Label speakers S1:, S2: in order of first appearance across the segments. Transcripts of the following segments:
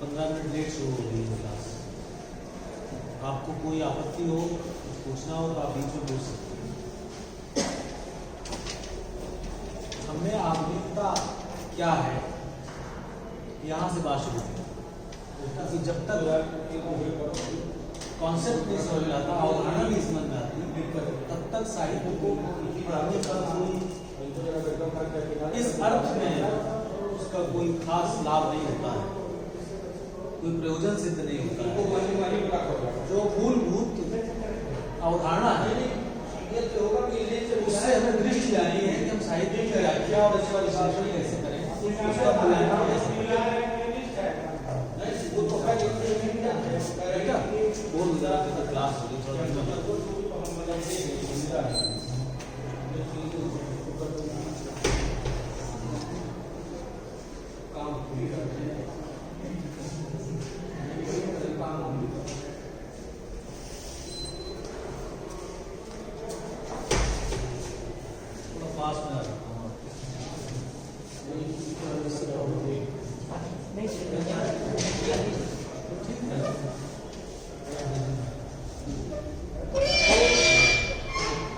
S1: 15 minute late शुरू हो गई है क्लास। आपको कोई आपत्ति हो, कुछ पूछना हो तो आप बीच में पूछ सकते हैं। हमने आधुनिकता क्या है यहाँ से बात शुरू की, क्योंकि जब तक कॉन्सेप्ट नहीं समझ में आता, अवधारणा नहीं समझ में आती, तब तक साहित्य को इस अर्थ में उसका कोई खास लाभ नहीं होता है, कोई प्रयोजन सिद्ध नहीं होता है। जो मूलभूत अवधारणा है उससे हमें दृष्टि लानी है कि हम साहित्य की व्याख्या और इसका विश्लेषण कैसे करें, उसका मूल्यांकन कैसे करें। बहुत ज़्यादा क्लास हो गई,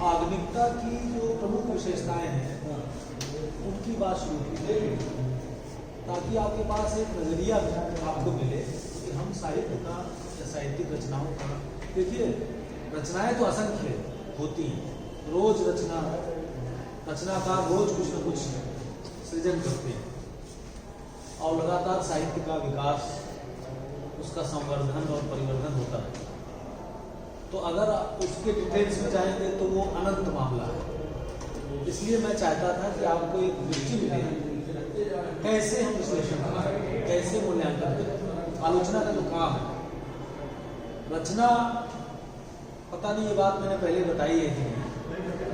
S1: आधुनिकता की जो प्रमुख विशेषताएं हैं उनकी बात शुरू की, ताकि आपके पास एक नजरिया आपको मिले कि हम साहित्य का या साहित्यिक रचनाओं का, देखिए रचनाएं तो असंख्य होती हैं, रोज रचनाकार रोज कुछ न कुछ सृजन करते हैं और लगातार साहित्य का विकास, उसका संवर्धन और परिवर्धन होता है। तो अगर उसके डिटेल्स में जाएंगे तो वो अनंत मामला है। इसलिए मैं चाहता था कि आपको एक दृष्टि मिले कैसे हम विश्लेषण करें, कैसे मूल्यांकन करें। आलोचना का जो काम है, रचना, पता नहीं ये बात मैंने पहले बताई है कि नहीं,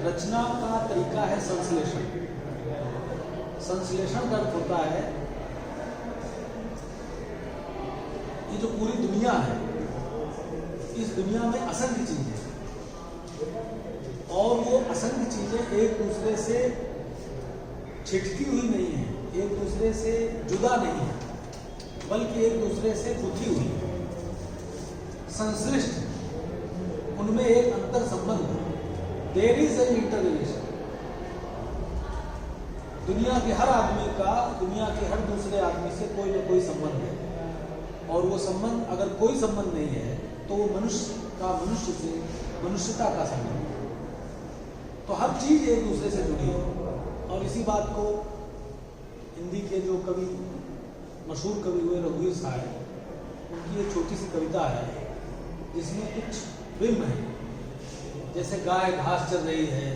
S1: रचना का तरीका है संश्लेषण। संश्लेषण का अर्थ होता है ये जो पूरी दुनिया है, इस दुनिया में असंख्य चीजें हैं और वो असंख्य चीजें एक दूसरे से छिटकी हुई नहीं है, एक दूसरे से जुदा नहीं है, बल्कि एक दूसरे से गुथी हुई है, संश्लिष्ट, उनमें एक अंतर संबंध है। There is an interrelation. दुनिया के हर आदमी का दुनिया के हर दूसरे आदमी से कोई न कोई संबंध है, और वो संबंध, अगर कोई संबंध नहीं है तो वो मनुष्य का मनुष्य से, मनुष्यता का संबंध है। तो हर चीज एक दूसरे से जुड़ी है। और इसी बात को हिंदी के जो कवि, मशहूर कवि हुए रघुवीर साहब, उनकी एक छोटी सी कविता है जिसमें कुछ बिंब है, जैसे गाय घास चल रही है,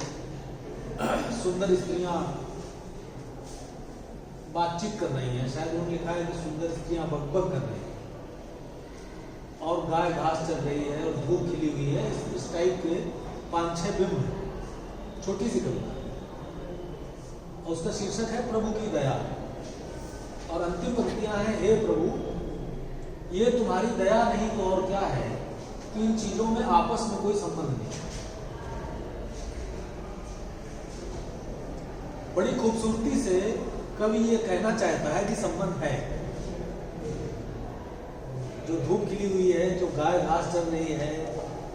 S1: सुंदर स्त्रियां बातचीत कर रही हैं, शायद उन्होंने लिखा है कि सुंदर स्त्रियां बकबक कर रही हैं और गाय घास चल रही है और धूप खिली हुई है। इस टाइप के 5-6 बिंब है, छोटी सी कविता, और उसका शीर्षक है प्रभु की दया, और अंतिम पंक्तियां हैं, हे प्रभु ये तुम्हारी दया नहीं तो और क्या है कि इन चीजों में आपस में कोई संबंध नहीं। बड़ी खूबसूरती से कवि ये कहना चाहता है कि संबंध है। जो धूप खिली हुई है, जो गाय घास चल रही है,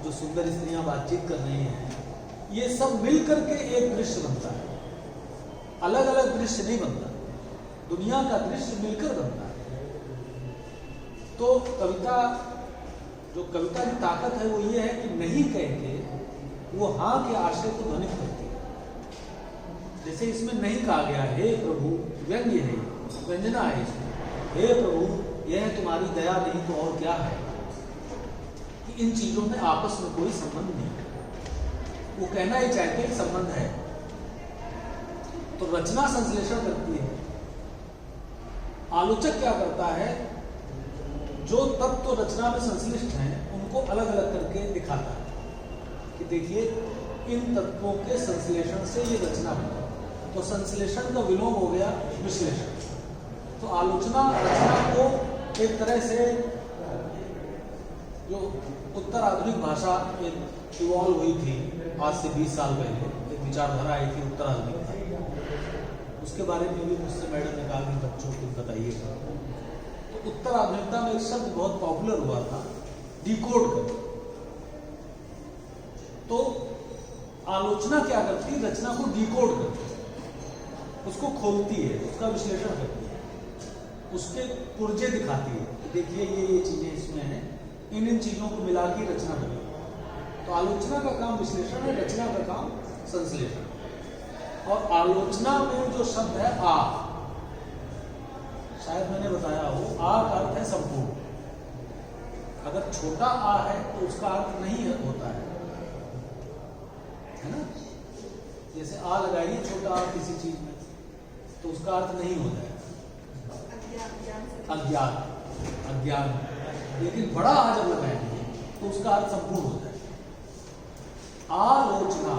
S1: जो सुंदर स्त्रियां बातचीत कर रही हैं, ये सब मिलकर के एक दृश्य बनता है, अलग अलग दृश्य नहीं बनता, दुनिया का दृश्य मिलकर बनता है। तो कविता, जो कविता की ताकत है वो ये है कि नहीं कह के वो हाँ के आशय को ध्वनित करती है। जैसे इसमें नहीं कहा गया हे प्रभु, व्यंग्य है, व्यंजना है इसमें, हे प्रभु यह तुम्हारी दया नहीं तो और क्या है कि इन चीजों में आपस में कोई संबंध नहीं। वो कहना ही चाहते हैं संबंध है। तो रचना संश्लेषण करती है, आलोचक क्या करता है, जो तत्व तो रचना में संश्लिष्ट हैं उनको अलग अलग करके दिखाता है कि देखिए इन तत्वों के संश्लेषण से ये रचना बनी। तो संश्लेषण का विलोम हो गया विश्लेषण। तो आलोचना रचना को एक तरह से, जो उत्तर आधुनिक भाषा इवॉल्व हुई थी आज से 20 साल पहले, एक विचारधारा आई थी उत्तर आधुनिकता, उसके बारे में भी मुझसे मैडम ने कहा कि बच्चों को बताइएगा। तो उत्तर आधुनिकता में एक शब्द बहुत पॉपुलर हुआ था, डिकोड कर। तो आलोचना क्या करती है, रचना को डिकोड करती है, उसको खोलती है, उसका विश्लेषण करती है, उसके पुर्जे दिखाती है, देखिए ये चीजें इसमें हैं, इन चीजों को मिला के रचना बनी। तो आलोचना का काम विश्लेषण है, रचना का काम संश्लेषण। और आलोचना में जो शब्द है आ, शायद मैंने बताया हो, आ का अर्थ है संपूर्ण। अगर छोटा आ है तो उसका अर्थ नहीं होता है ना। जैसे आ लगाइए छोटा आ किसी चीज में, तो उसका अर्थ नहीं होता है अज्ञान, अज्ञान। लेकिन बड़ा आ जब लगाएंगे तो उसका अर्थ संपूर्ण होता है। आलोचना,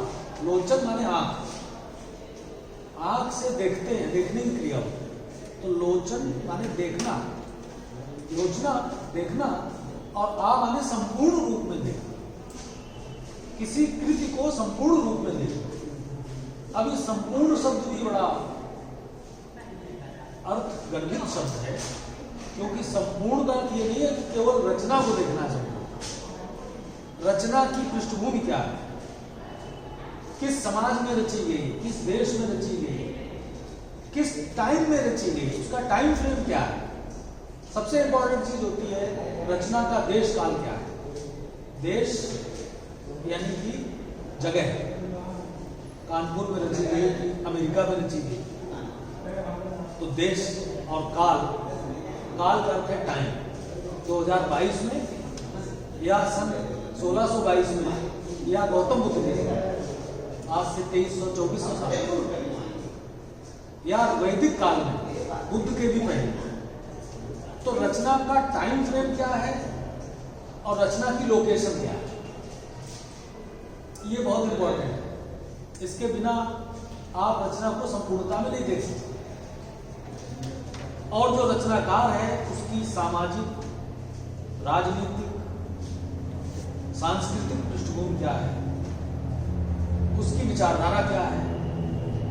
S1: लोचन माने आंख, आंख से देखते हैं, देखने की क्रिया होती है। तो लोचन माने देखना, लोचना देखना, और आ माने संपूर्ण रूप में देखना, किसी कृति को संपूर्ण रूप में देखना। अब ये संपूर्ण शब्द भी बड़ा अर्थ गर्भित शब्द है, क्योंकि संपूर्ण का अर्थ ये नहीं है कि केवल रचना को देखना है। रचना की पृष्ठभूमि क्या है, किस समाज में रची गई, किस देश में रची गई, किस टाइम में रची गई, उसका टाइम फ्रेम क्या है। सबसे इंपॉर्टेंट चीज होती है रचना का देश काल क्या है। देश यानी कि जगह, कानपुर में रची गई, अमेरिका में रची गई। तो देश और काल, काल का अर्थ है टाइम। 2022 में या सन 1622 में या गौतम बुद्ध के आज से 2300-2400 साल, या वैदिक काल में बुद्ध के भी पहले। तो रचना का टाइम फ्रेम क्या है और रचना की लोकेशन क्या है, ये बहुत इंपॉर्टेंट है। इसके बिना आप रचना को संपूर्णता में नहीं देख सकते। और जो रचनाकार है उसकी सामाजिक, राजनीतिक, सांस्कृतिक पृष्ठभूमि क्या है, उसकी विचारधारा क्या है,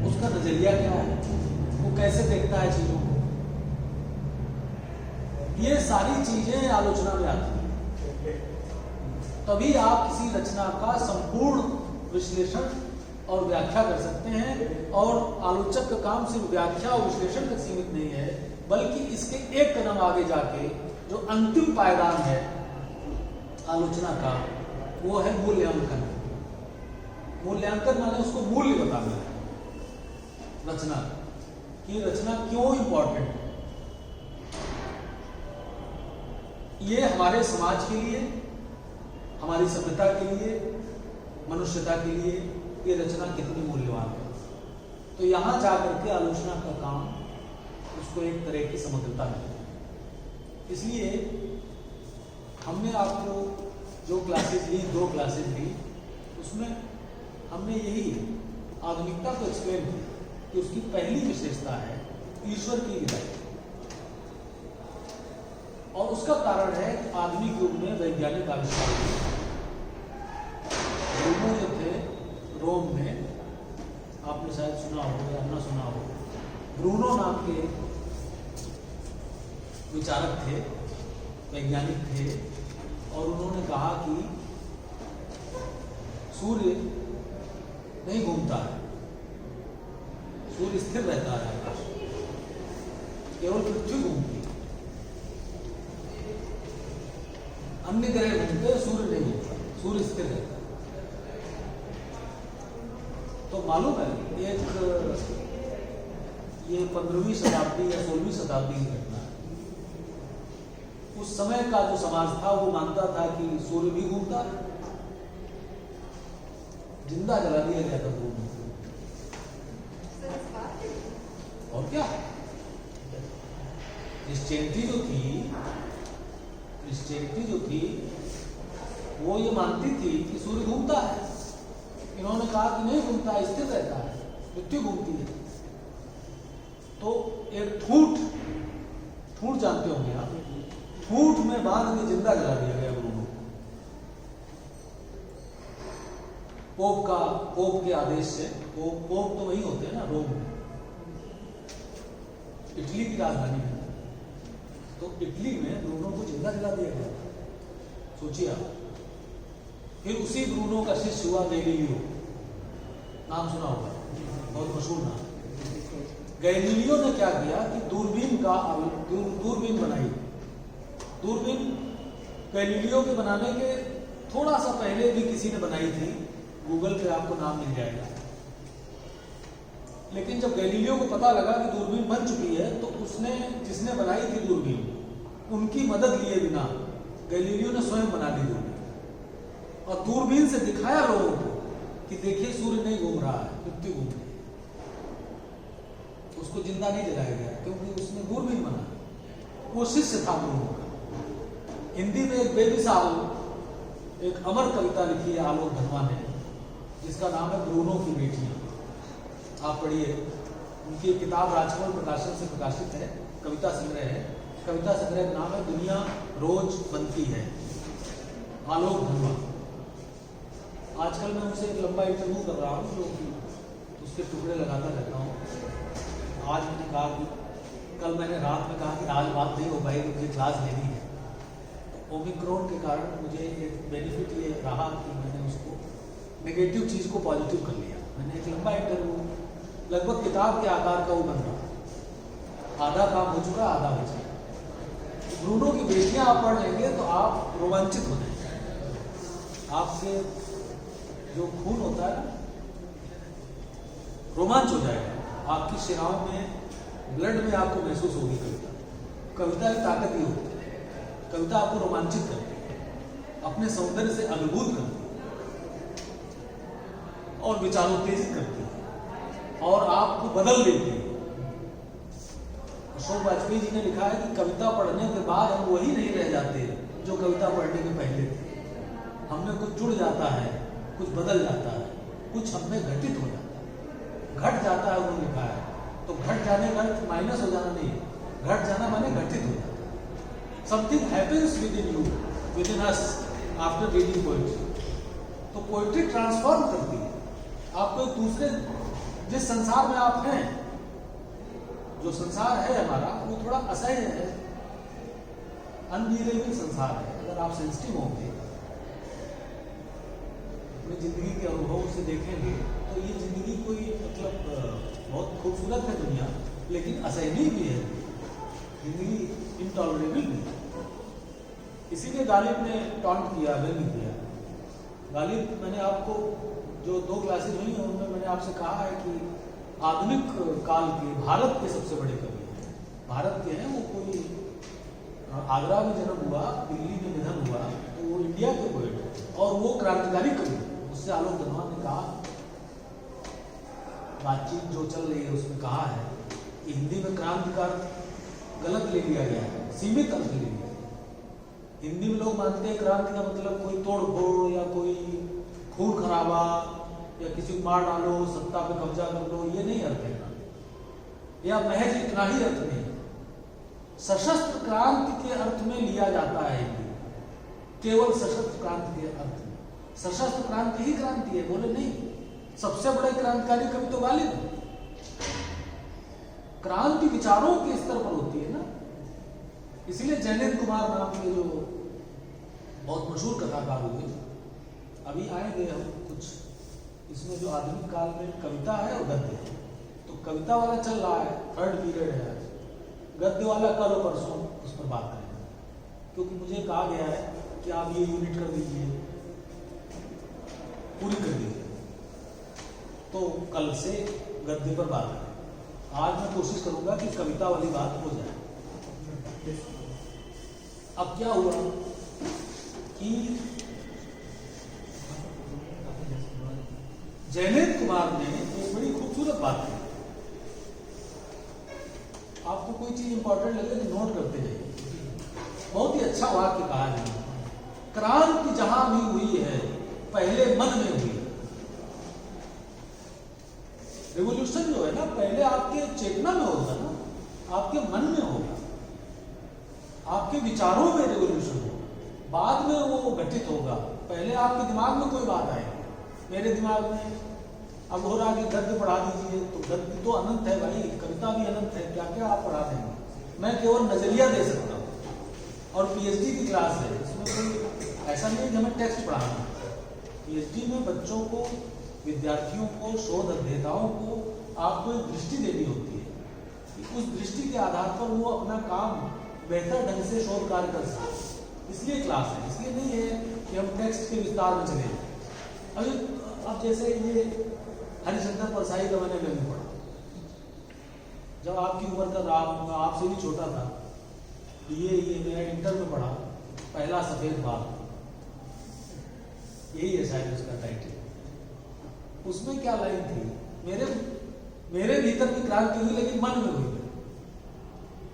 S1: उसका नजरिया क्या है, वो कैसे देखता है चीजों को, ये सारी चीजें आलोचना में आती हैं। तभी आप किसी रचना का संपूर्ण विश्लेषण और व्याख्या कर सकते हैं। और आलोचक का काम सिर्फ व्याख्या और विश्लेषण तक सीमित नहीं है, बल्कि इसके एक कदम आगे जाके जो अंतिम पायदान है आलोचना का, वो है मूल्यांकन। मूल्यांकन माने उसको मूल्य बताना है रचना की, रचना क्यों इंपॉर्टेंट है। ये हमारे समाज के लिए, हमारी सभ्यता के लिए, मनुष्यता के लिए ये रचना कितनी मूल्यवान है। तो यहां जाकर के आलोचना का काम उसको एक तरह की समग्रता मिलती। इसलिए हमने आपको जो क्लासेस ली, 2 क्लासेस ली, उसमें हमने यही आधुनिकता को एक्सप्लेन किया कि उसकी पहली विशेषता है ईश्वर की विदाई। और उसका कारण है कि आधुनिक युग में वैज्ञानिक आविष्कार हुए। ब्रूनो जो थे रोम में, आपने शायद सुना हो या ना सुना हो, ब्रूनो नाम के विचारक थे, वैज्ञानिक थे, और उन्होंने कहा कि सूर्य नहीं घूमता है, सूर्य स्थिर रहता है आकाश, केवल पृथ्वी घूमती है। अन्य ग्रह घूमते, सूर्य नहीं घूमता, सूर्य स्थिर रहता है। तो मालूम है ये 15वीं शताब्दी या 16वीं शताब्दी की घटना है। उस समय का जो समाज था वो मानता था कि सूर्य भी घूमता है। जिंदा जला दिया गया था सूर्य। और क्या क्रिश्चियनिटी जो थी वो ये मानती थी कि सूर्य घूमता है। इन्होंने कहा कि नहीं घूमता है, स्थिर रहता है, पृथ्वी घूमती है। तो एक ठूठ जानते होंगे आप, ठूठ में बांध के जिंदा जला दिया गया गुरु को। पोप के आदेश से, पोप तो वही होते हैं ना, रोम, इटली की राजधानी में। तो इटली में ब्रूनो को जिंदा जला दिया गया था, सोचिए आप। फिर उसी ब्रूनो का शिष्य हुआ गैलीलियो, नाम सुना होगा, बहुत मशहूर नाम। गैलीलियो ने क्या किया कि दूरबीन बनाई। दूरबीन गैलीलियो के बनाने के थोड़ा सा पहले भी किसी ने बनाई थी, गूगल पे आपको नाम मिल जाएगा। लेकिन जब गैलीलियो को पता लगा कि दूरबीन बन चुकी है, तो उसने, जिसने बनाई थी दूरबीन, उनकी मदद लिए बिना गैलीलियो ने स्वयं बना ली दूरबीन, और दूरबीन से दिखाया लोगों को कि देखिए सूर्य नहीं घूम रहा है, पृथ्वी घूम रही है। उसको जिंदा नहीं जलाया गया क्योंकि उसने दूरबीन बना, वो शिष्य था ब्रूनो का। हिंदी में एक बेमिसाल एक अमर कविता लिखी है आलोक धनवा ने, जिसका नाम है ब्रूनो की बेटियां। आप पढ़िए, उनकी किताब राजकमल प्रकाशन से प्रकाशित है, कविता संग्रह है। कविता संग्रह का नाम है दुनिया रोज बनती है, आलोक धनवा। आजकल मैं उनसे एक लंबा इंटरव्यू कर रहा हूँ, जो कि उसके टुकड़े लगाता रहता हूँ। आज मैंने कहा कि कल मैंने रात में कहा कि आज बात नहीं हो पाएगी, मुझे क्लास लेनी है। तो ओमिक्रॉन के कारण मुझे एक बेनिफिट ये रहा कि मैंने उसको नेगेटिव चीज़ को पॉजिटिव कर लिया। मैंने एक लंबा इंटरव्यू, लगभग किताब के आकार का वो बन रहा, आधा काम हो चुका, आधा बचा। ब्रूनो की बेटियां आप पढ़ लेंगे तो आप रोमांचित हो जाएंगे। आपके जो खून होता है ना, रोमांच हो जाएगा, आपकी शिराओं में, ब्लड में आपको महसूस होगी कविता की ताकत ही होती है। कविता आपको रोमांचित करती है, अपने सौंदर्य से अभिभूत करती है और विचारोत्तेजित करती है और आपको बदल देती है। अशोक वाजपेयी जी ने लिखा है कि कविता पढ़ने के बाद हम वही नहीं रह जाते जो कविता पढ़ने के पहले थे। हमने कुछ जुड़ जाता है, कुछ बदल जाता है, कुछ हमें घटित हो जाता है, घट जाता है। उन्होंने लिखा है, तो घट जाने का अर्थ माइनस हो जाना नहीं, घट जाना माने घटित हो जाता है। Something happens with in you, with in us after reading poetry. तो पोएट्री ट्रांसफॉर्म करती है आपको एक दूसरे, जिस संसार में आप हैं, जो संसार है हमारा, वो थोड़ा असह्य है, अनबिलीवेबल संसार है। अगर आप सेंसिटिव होंगे, अपनी जिंदगी के अनुभव से देखेंगे, तो ये जिंदगी कोई मतलब बहुत खूबसूरत है दुनिया, लेकिन असहनीय भी है, जिंदगी इनटॉलरेबल भी है। इसीलिए गालिब ने टॉन्ट किया, व्यंग किया। गालिब, मैंने आपको जो 2 क्लासेज हुई हैं उनमें मैंने आपसे कहा है कि आधुनिक काल के भारत के सबसे बड़े कवि हैं। भारत के हैं, वो कोई आगरा में जन्म हुआ, दिल्ली में निधन हुआ, तो वो इंडिया के पोएट हैं और वो क्रांतिकारी कवि हैं। उससे आलोक धनवा ने कहा, बातचीत जो चल रही है उसमें कहा है कि हिंदी में क्रांति का गलत ले लिया गया है, सीमित अर्थ ले लिया। हिंदी में लोग मानते हैं क्रांति का मतलब कोई तोड़ फोड़ या कोई खून खराबा या किसी को मार डालो, सत्ता पे कब्जा कर लो, ये नहीं अर्थ है। या महज इतना ही अर्थ नहीं, सशस्त्र क्रांति के अर्थ में लिया जाता है हिंदी, केवल सशस्त्र क्रांति के अर्थ में। सशस्त्र क्रांति ही क्रांति है, बोले नहीं। सबसे बड़े क्रांतिकारी कवि तो गालिब है। क्रांति विचारों के स्तर पर होती है ना। इसलिए जयनेन्द्र कुमार नाम के जो बहुत मशहूर कथाकार हुए, अभी आएंगे हम कुछ, इसमें जो आधुनिक काल में कविता है और गद्य है। तो कविता वाला चल रहा है, 3rd पीरियड है आज, गद्य वाला कल और परसों उस पर बात करेंगे, क्योंकि मुझे कहा गया है कि आप ये यूनिट कर दीजिए, पूरी कर दीजिए, तो कल से गद्य पर बात करें। आज मैं कोशिश करूंगा कि कविता वाली बात हो जाए। अब क्या हुआ कि जयनेन्द्र कुमार ने एक बड़ी खूबसूरत बात की। आपको कोई चीज इंपॉर्टेंट लगे तो नोट करते जाइए। बहुत ही अच्छा वाक्य कहा है, क्रांति जहां भी हुई है पहले मन में हुई। रिवोल्यूशन जो है ना, पहले आपके चेतना में होगा ना, आपके मन में होगा, आपके विचारों में रिवोल्यूशन होगा, बाद में वो घटित होगा। पहले आपके दिमाग में कोई बात आएगी। मेरे दिमाग में अब हो रहा कि गद्य पढ़ा दीजिए, तो गद्य तो अनंत है भाई, कविता भी अनंत है, क्या क्या आप पढ़ा देंगे। मैं केवल नजरिया दे सकता हूँ, और पीएचडी की क्लास है, इसमें कोई ऐसा नहीं है कि हमें टेक्स्ट पढ़ाना है। पीएचडी में बच्चों को, विद्यार्थियों को, शोध अध्येताओं को आपको एक दृष्टि देनी होती है कि उस दृष्टि के आधार पर वो अपना काम बेहतर ढंग से शोध कार्य कर सके, इसलिए क्लास है। इसलिए नहीं है कि हम टेक्स्ट के विस्तार में चले जाएं। अब जैसे ये हरिशंकर परसाई का मैंने व्यंग्य पढ़ा, जब आपकी उम्र का रहा होगा, आपसे भी छोटा था, ये मेरा इंटर में पढ़ा, पहला सफेद बाल, यही है शायद उसका टाइटल। उसमें क्या लाइन थी, मेरे भीतर की क्रांति हुई लेकिन मन में हुई।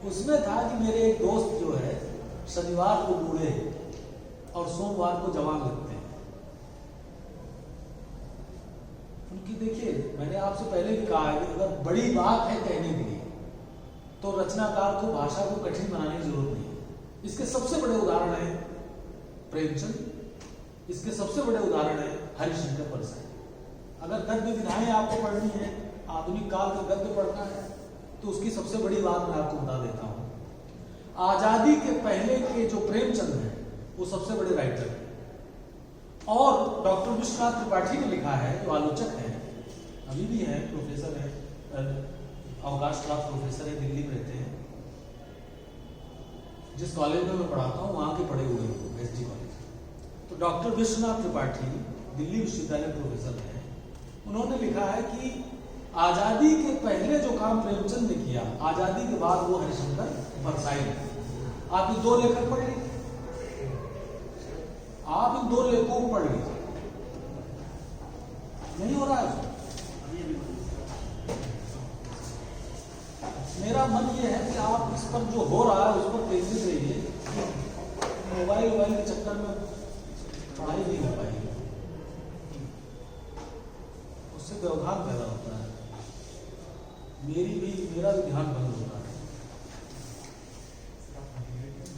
S1: उसमें था कि मेरे एक दोस्त जो है शनिवार को बूढ़े और सोमवार को जवान लगते हैं। उनकी देखिए, मैंने आपसे पहले भी कहा है कि अगर बड़ी बात है कहने के लिए तो रचनाकार को भाषा को कठिन बनाने की जरूरत नहीं है। इसके सबसे बड़े उदाहरण है प्रेमचंद, इसके सबसे बड़े उदाहरण है हरिशंकर परसाई। अगर गद्य विधाएं आपको पढ़नी है, आधुनिक काल का गद्य पढ़ना है, तो उसकी सबसे बड़ी बात मैं आपको बता देता हूं। आजादी के पहले के जो प्रेमचंद है वो सबसे बड़े राइटर है। और डॉक्टर विश्वनाथ त्रिपाठी ने लिखा है, जो आलोचक है, अभी भी है, प्रोफेसर है, अवकाश प्राप्त प्रोफेसर है, दिल्ली में रहते हैं। जिस कॉलेज में मैं पढ़ाता हूँ वहां के पढ़े हुए हैं, एसडी कॉलेज। तो डॉक्टर विश्वनाथ त्रिपाठी दिल्ली विश्वविद्यालय प्रोफेसर है। उन्होंने लिखा है कि आजादी के पहले जो काम प्रेमचंद ने किया, आजादी के बाद वो हरिशंकर परसाई ने। आप ये दो लेखक पढ़ लीजिए, आप इन दो लेखकों को पढ़ लीजिए। नहीं हो रहा है। मेरा मन ये है कि आप इस पर जो हो रहा है उस पर केंद्रित रहिए। मोबाइल के चक्कर में पढ़ाई नहीं हो पाएगी, उससे व्यवधान पैदा होता है, मेरा भी ध्यान भंग होता है।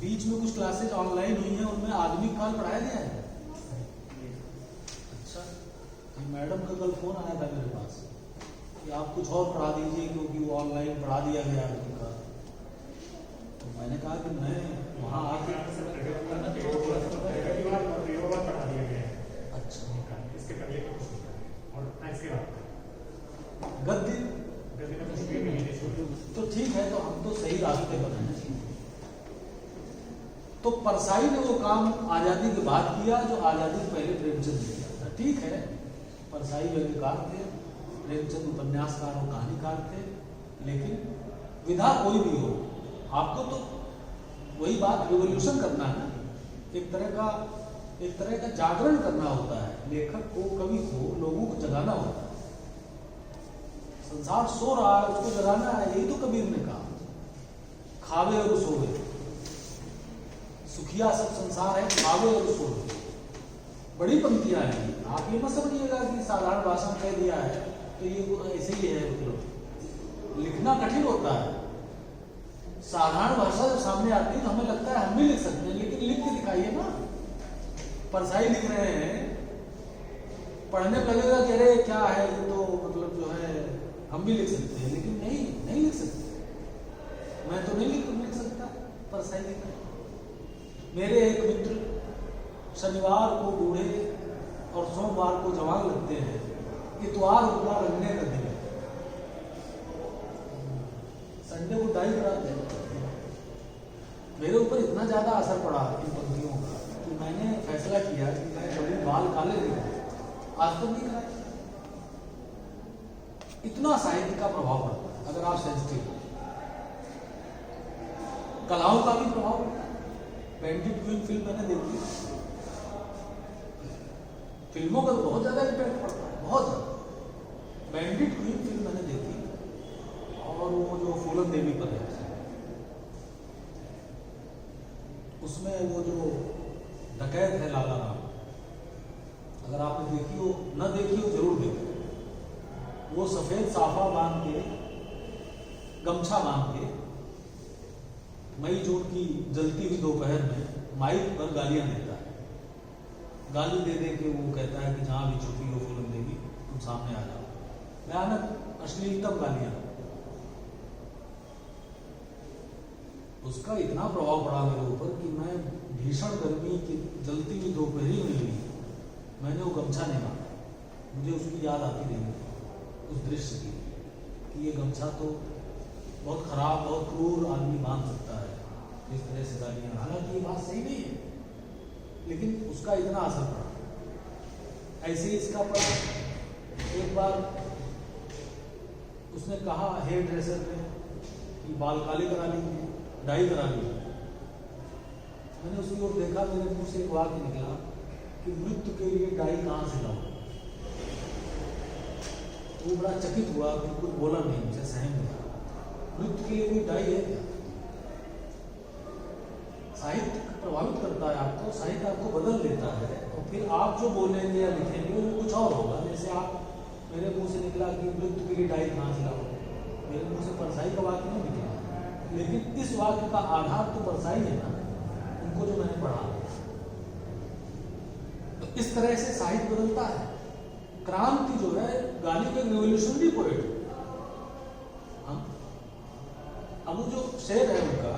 S1: बीच में कुछ क्लासेज ऑनलाइन हुई हैं, उनमें आधुनिक काल पढ़ाया गया है। अच्छा, मैडम का कल फोन आया था मेरे पास कि आप कुछ और पढ़ा दीजिए क्योंकि वो ऑनलाइन पढ़ा दिया गया है उनका। तो मैंने कहा कि मैं वहाँ आके
S2: पढ़ा दिया गया है।
S1: अच्छा,
S2: इसके पहले और इसके बाद
S1: गद्य तो ठीक है, तो हम तो सही रास्ते पर हैं। तो परसाई ने वो काम आजादी के बाद किया जो आजादी से पहले प्रेमचंद ने किया था। ठीक है, परसाई व्यंग्यकार थे, प्रेमचंद उपन्यासकार और कहानीकार थे, लेकिन विधा कोई भी हो, आपको तो वही बात रिवोल्यूशन करना है ना, एक तरह का जागरण करना होता है। लेखक को, कवि को, लोगों को जगाना होता है। संसार सो रहा है, उसको जगाना है। यही तो कबीर ने कहा, खावे और सोवे, सुखिया सब संसार है, खावे और सोवे। बड़ी पंक्तियां हैं। आप ये मत समझिएगा कि साधारण भाषा में कह दिया है तो ये ऐसे ही है। मतलब लिखना कठिन होता है। साधारण भाषा जब सामने आती है तो हमें लगता है हम भी लिख सकते हैं, लेकिन लिख के दिखाइए ना। परसाई लिख रहे हैं, पढ़ने में लगेगा कि अरे क्या है ये, तो मतलब जो है हम भी लिख सकते हैं, लेकिन नहीं लिख सकते। मैं तो नहीं लिख सकता, परसाई लिख रहे हैं। मेरे एक मित्र शनिवार को बूढ़े और सोमवार को जवान लगते हैं, इतवार उनका रंगने का दिन है, संडे को डाई कराते हैं। मेरे ऊपर इतना ज्यादा असर पड़ा इन पंक्तियों का कि मैंने फैसला किया कि मैं कभी बाल काले नहीं कराए, आज तक नहीं कराए। इतना साहित्य का प्रभाव पड़ता है अगर आप सेंसिटिव हो। कलाओं का भी प्रभाव पड़ता है। बैंडिट क्वीन फिल्म मैंने देखी, फिल्मों का तो बहुत ज्यादा इम्पैक्ट पड़ता है, बहुत ज्यादा। बैंडिट क्वीन फिल्म मैंने देखी, और वो जो फूलन देवी पर है, उसमें वो जो डकैत है लाला राम, अगर आपने देखी हो, न देखी हो जरूर देखो। वो सफेद साफा बांध के, गमछा बांध के, मई जून की जलती हुई दोपहर में माइक पर गालियां देता है। गाली दे दे के वो कहता है कि जहां भी छुपी हो फूलन देवी, तुम सामने आ जाओ। भयानक अश्लीलतम गालियां। उसका इतना प्रभाव पड़ा मेरे ऊपर कि मैं भीषण गर्मी की जलती हुई दोपहरी में भी मैंने वो गमछा नहीं मांगा। मुझे उसकी याद आती रही उस दृश्य की कि ये गमछा तो बहुत खराब, बहुत क्रूर आदमी बांध सकता है जिस तरह से गालियाँ। हालांकि ये बात सही नहीं है, लेकिन उसका इतना असर पड़ा। ऐसे ही इसका पर एक बार उसने कहा हेयर ड्रेसर ने कि बाल काले करा लीजिए, डाई करा लीजिए। मैंने उसकी ओर देखा, मेरे मुंह से एक वाक्य निकला कि मृत्यु के लिए डाई कहाँ से लाऊं। वो बड़ा चकित हुआ, बिल्कुल बोला नहीं, मुझे सहम गया। मृत्यु के लिए कोई डाई है क्या? साहित्य प्रभावित करता है आपको, साहित्य आपको बदल देता है और फिर आप जो बोलेंगे या लिखेंगे वो कुछ और होगा। जैसे आप, मेरे मुंह से निकला कि मृत्यु के लिए डाई कहाँ से लाओ, मेरे मुंह से परसाई का वाक्य नहीं निकला, लेकिन इस वाक्य का आधार तो परसाई है ना, उनको जो मैंने पढ़ा। तो इस तरह से साहित्य बदलता है। क्रांति जो है, गालिब एक रिवोल्यूशनरी पोएट है। अब वो जो शेर है उनका,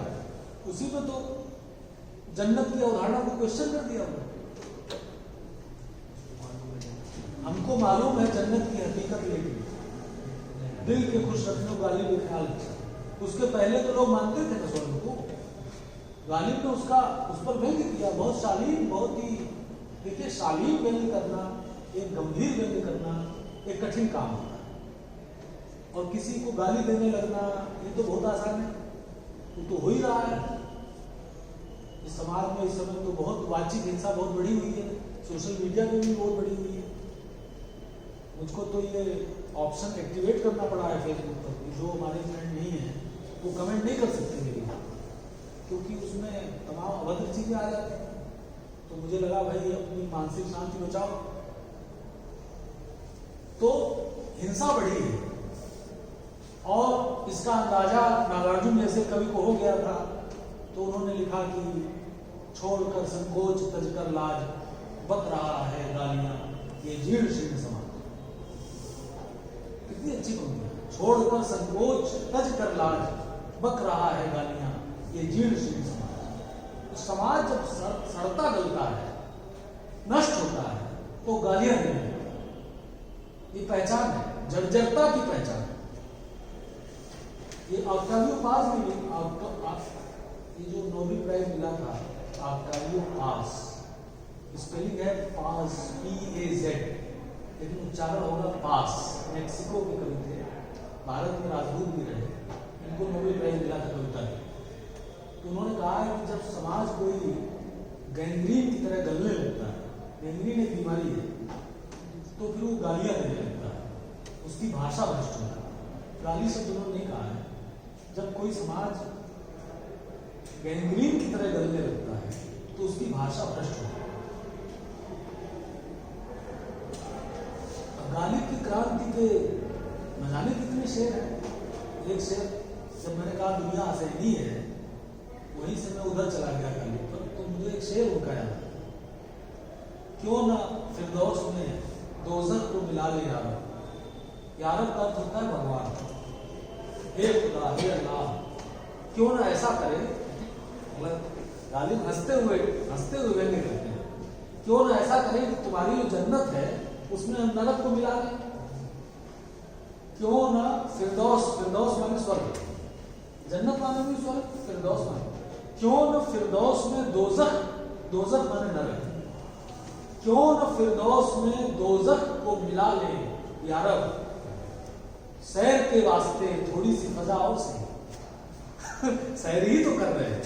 S1: उसी में तो जन्नत की अवधारणा को क्वेश्चन कर दिया उन्होंने। हमको मालूम है जन्नत की हकीकत, लेकिन दिल के खुश रखने गालिब के ख्याल अच्छा। उसके पहले तो लोग मानते थे ना स्वर्ण को। गालिब ने उसका उस पर व्यंग्य किया, बहुत शालीन, बहुत ही। देखिए, शालीन व्यंग्य करना, एक गंभीर व्यंग्य करना एक कठिन काम होता है, और किसी को गाली देने लगना ये तो बहुत आसान है। वो तो हो ही रहा है इस समाज में। इस समय तो बहुत वाचिक हिंसा बहुत बढ़ी हुई है, सोशल मीडिया पे भी बहुत बढ़ी हुई है। मुझको तो ये ऑप्शन एक्टिवेट करना पड़ा है फेसबुक पर कि जो हमारे फ्रेंड नहीं है वो कमेंट नहीं कर सकते मेरी, क्योंकि उसमें तमाम अभद्र चीजें आ जाती हैं। तो मुझे लगा भाई अपनी मानसिक शांति बचाओ। तो हिंसा बढ़ी है, और इसका अंदाजा नागार्जुन जैसे कवि को हो गया था। तो उन्होंने लिखा कि छोड़कर संकोच तजकर लाज, बक रहा है गालियां ये जीर्ण शीर्ण समाज। कितनी अच्छी पंक्ति है। छोड़कर संकोच तजकर लाज, बक रहा है गालियां ये जीर्ण शीर्ण समाज। तो समाज जब सड़ता गलता है, नष्ट होता है, तो गालियां देने लगता है। ये पहचान है, जर्जरता की पहचान है। ये ऑक्टावियो पास में भी, ये जो नोबेल प्राइज मिला था ऑक्टावियो पास, स्पेलिंग है पास, PAZ, लेकिन उच्चारण होगा पास। मेक्सिको के कवि थे, भारत में राजदूत भी रहे, इनको नोबेल प्राइज मिला था कविता के। तो उन्होंने कहा है कि जब समाज कोई गैंग्रीन की तरह गलने लगता है, गैंग्रीन एक बीमारी है, तो फिर वो गालियां देने लगता है, उसकी भाषा भ्रष्ट होता है। गाली शब्द उन्होंने नहीं कहा है। जब कोई समाज गैंग्रीन की तरह गलने लगता है तो उसकी भाषा भ्रष्ट होती है। गालिब की क्रांति के न जाने कितने शेर हैं। एक शेर, जब मैंने कहा दुनिया असहनीय है, वहीं से मैं उधर चला गया गालिब पर, तो मुझे एक शेर उनका याद आया। क्यों ना फिरदौस में दोज़ख को मिला ले यारब। यारब का अर्थ होता है भगवान। हे खुदा, हे अल्लाह, क्यों ना ऐसा करे, गालिब हंसते हुए व्यंग्य करते हैं, क्यों ना ऐसा करे कि तुम्हारी जो जन्नत है उसमें हम नरक को मिला दें। क्यों ना फिरदौस माने स्वर्ग, जन्नत माने भी स्वर्ग, फिरदौस माने। क्यों न फिरदौस में दोज़ख माने नरक, क्यों न फिरदौस में दोज़ख को मिला ले यारब। सैर के वास्ते थोड़ी सी फजा और सही। सैर ही तो कर रहे हैं,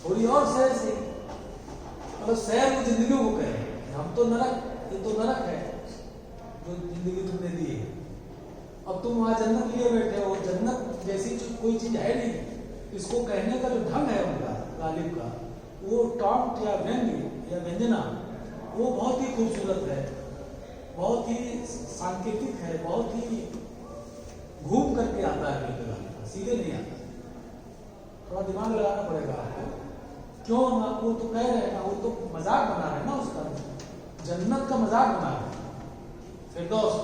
S1: थोड़ी और सैर से, मतलब सैर को जिंदगी को कह रहे हैं। हम तो नरक, ये तो नरक है जो जिंदगी तुमने दी है। अब तुम वहां जन्नत लिए बैठे हो, जन्नत जैसी कोई चीज है नहीं। इसको कहने का जो ढंग है उनका, गालिब का, वो टॉन्ट या व्यंग्य या व्यंजना, वो बहुत ही खूबसूरत है, बहुत ही सांकेतिक है, बहुत ही घूम करके आता है गालिब, सीधे नहीं आता। थोड़ा दिमाग लगाना पड़ेगा आपको। क्यों ना, वो तो कह रहे हैं ना, वो तो मजाक बना रहे हैं ना उसका, जन्नत का मजाक बना रहे हैं फिरदौस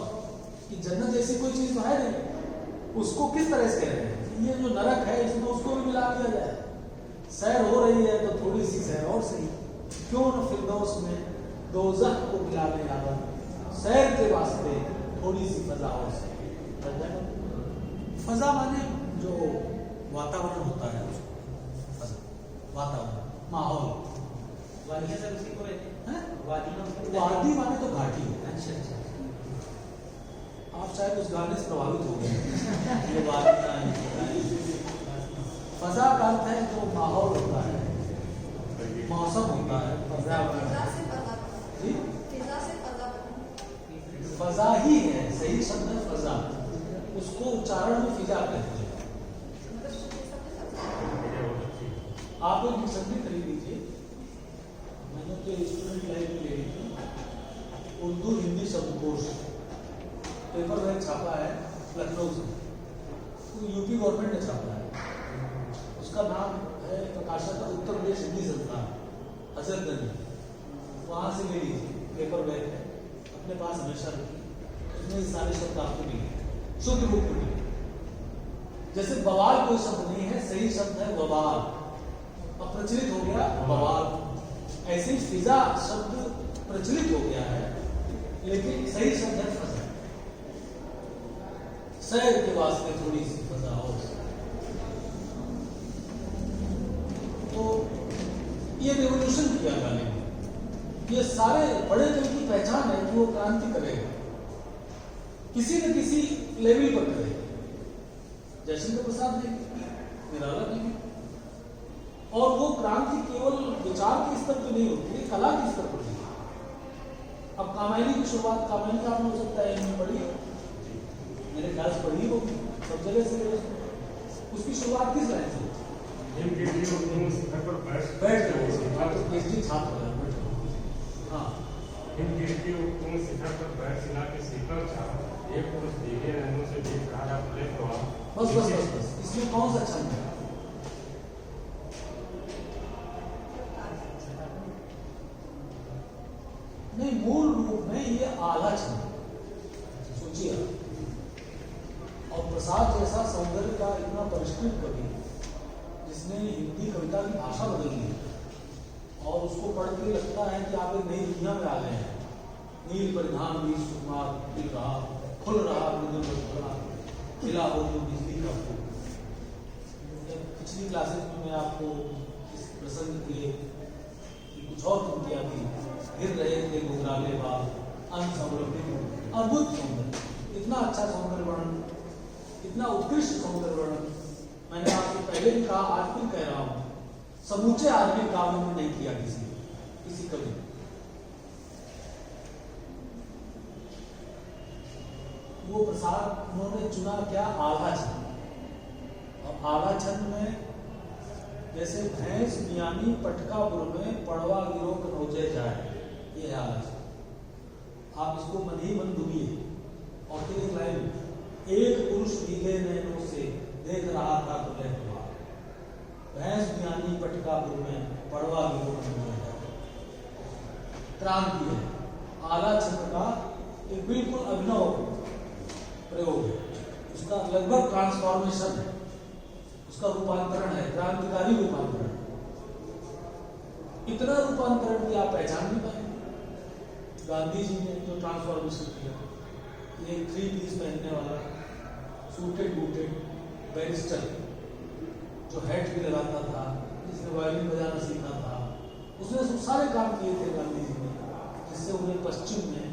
S1: कि जन्नत जैसी कोई चीज तो है नहीं। उसको किस तरह से कह रहे हैं कि ये जो नरक है इसमें उसको भी मिला दिया जाए। सैर हो रही है तो थोड़ी सी सैर और सही, क्यों न फिरदौस में दोज़ख को मिला ले यार, सैर के वास्ते थोड़ी सी फजा और सही। फजा माने जो वातावरण होता है, फजा वातावरण, माहौल।
S3: वादियाँ सर उसी को रहते हैं,
S1: वादी माने तो घाटी।
S3: अच्छा अच्छा।
S1: आप शायद उस गाने से प्रभावित हो गए ये वादियाँ हैं। फजा का अर्थ है जो माहौल होता है, मौसम होता है, जी फजा ही है, सही शब्द है फजा, उसको उच्चारण में फिजा कहते हैं। आप एक डिक्शनरी खरीद लीजिए, मैंने तो स्टूडेंट लाइफ में ले ली थी, उर्दू हिंदी शब्दकोश, पेपर में छापा है लखनऊ से, तो यूपी गवर्नमेंट ने छापा है, उसका नाम है प्रकाशक उत्तर प्रदेश हिंदी संस्थान हजरतगंज, वहाँ से ले लीजिए, पेपर बैग है, अपने पास हमेशा रखिए, उसमें सारे शब्द आपको मिलेंगे शुद्ध रूप में मिलेंगे। जैसे बवाल कोई शब्द नहीं है, सही शब्द है वबाल, अब प्रचलित हो गया बवाल, ऐसे ही फिजा शब्द प्रचलित हो गया है, लेकिन सही शब्द है फजा। सैर के वास्ते थोड़ी सी फजा हो, तो ये रेवोल्यूशन किया गाने में, ये सारे बड़े दिल की पहचान है कि वो क्रांति करेगा, किसी न किसी लेवल पर करेगा। जयशंकर प्रसाद ने, निराला ने भी, और वो क्रांति केवल विचार के स्तर पर नहीं होती है, कला के स्तर पर भी। अब कामायनी की शुरुआत, कामायनी का आपने हो सकता है इनमें पढ़ी हो, मेरे ख्याल से पढ़ी होगी, सब जगह से। उसकी शुरुआत किस लाइन से? बैठ तो पीएचडी छात्र है। हाँ बस बस बस बस, इसमें कौन सा छंद है? नहीं, मूल रूप में ये आला छंद, सोचिए। और प्रसाद जैसा सौंदर्य का इतना परिष्कृत कवि, जिसने हिंदी कविता की भाषा बदल दी, और उसको पढ़ के लगता है कि आप एक नई दुनिया में आ गए हैं। नील परिधान भी सुकुमार खिल रहा, खुल रहा मृदुल मधुरा, खिला हो जो बिजली का फूल। पिछली क्लासेस में मैं आपको इस प्रसंग के कुछ और पंक्तियां थी, गिर रहे थे गुजराले बाग, अनसंरक्षित, अद्भुत सौंदर्य, इतना अच्छा सौंदर्य वर्णन, इतना उत्कृष्ट सौंदर्य वर्णन मैंने आपको पहले भी कहा, आज फिर कह रहा हूं, समूचे आदमी काव्य में नहीं किया किसी कवि ने। वो प्रसाद उन्होंने चुना क्या? आला छंद। और आला छंद में जैसे भैंस मियानी पटकापुर में पड़वा गिरो कनौजे जाए, ये है आला छंद। आप इसको मन ही मन डूबिए। और फिर एक लाइन, एक पुरुष भीगे नैनों से देख रहा था दुल्हे हुआ, भैंस मियानी पटकापुर में पड़वा गिरो कनौजे जाए। क्रांति है, आला छंद का एक बिल्कुल अभिनव प्रयोग है, उसका लगभग ट्रांसफॉर्मेशन है, उसका रूपांतरण है, क्रांतिकारी रूपांतरण। इतना रूपांतरण भी आप पहचान नहीं पाएंगे। गांधी जी ने जो ट्रांसफॉर्मेशन किया, ये 3 पीस पहनने वाला सूटेड बूटेड बैरिस्टर जो हैट भी लगाता था, जिसने वायलिन बजाना सीखा था, उसने सब सारे काम किए थे गांधी जी ने, जिससे उन्हें पश्चिम में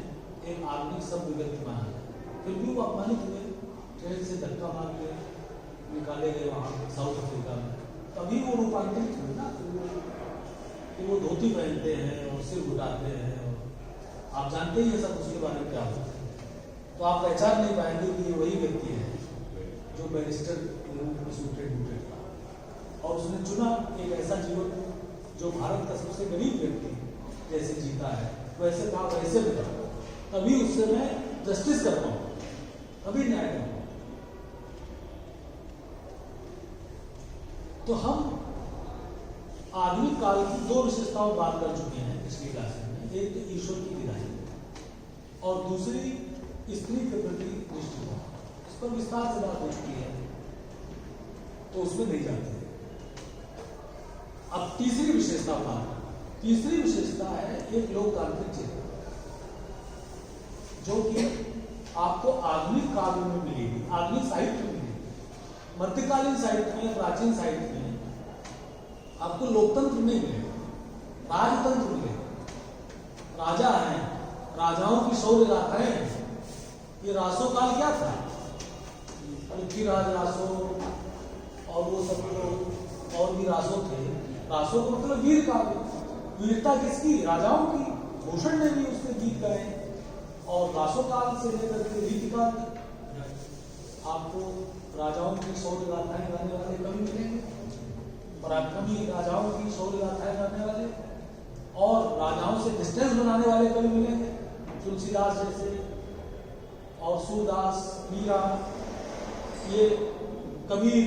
S1: एक आधुनिक सभ्य व्यक्ति माना गया। फिर भी वो अपमानित हुए, ट्रेन से धक्का मार के निकाले गए वहाँ साउथ अफ्रीका में। तभी वो रूपांतरित हुए ना, कि वो धोती पहनते हैं और सिर घुटाते हैं, और आप जानते ही ये सब उसके बारे में क्या होता है। तो आप पहचान नहीं पाएंगे कि ये वही व्यक्ति है जो बैरिस्टर के रूप में सूटेड बूटेड था। और उसने चुना एक ऐसा जीवन जो भारत का सबसे गरीब व्यक्ति जैसे जीता है वैसे था, वैसे भी था, तभी उससे मैं जस्टिस कर पाऊँ, कभी न्याय कर पाऊँ। तो हम आधुनिक काल की 2 विशेषताओं बात कर चुके हैं पिछली क्लास में। एक तो ईश्वर की विदाई और दूसरी स्त्री के प्रति दृष्टिकोण, इस पर विस्तार से बात हो चुकी है, तो उसमें नहीं जाते। अब तीसरी विशेषता बात, तीसरी विशेषता है एक लोकतांत्रिक चेतना, जो कि आपको आधुनिक काल में मिलेगी, आधुनिक साहित्य में मिलेगी। मध्यकालीन साहित्य में, प्राचीन साहित्य में आपको लोकतंत्र नहीं मिलेगा, राजतंत्र मिलेगा। राजा हैं, राजाओं की शौर्य गाथाएं हैं। ये रासो काल क्या था? पृथ्वीराज रासो और वो सब लोग और भी रासो थे। रासो को मतलब वीर काव्य, वीरता किसकी? राजाओं की। भूषण ने भी उसके गीत गाए। और रासो काल से लेकर के रीतिकाल आपको राजाओं की शौर्य गाथाएं गाने वाले कवि मिलेंगे, पराक्रमी राजाओं की शौर्य गाथाएं गाने वाले, और राजाओं से डिस्टेंस बनाने वाले कवि मिलेंगे, तुलसीदास जैसे, और सूरदास, मीरा। ये कबीर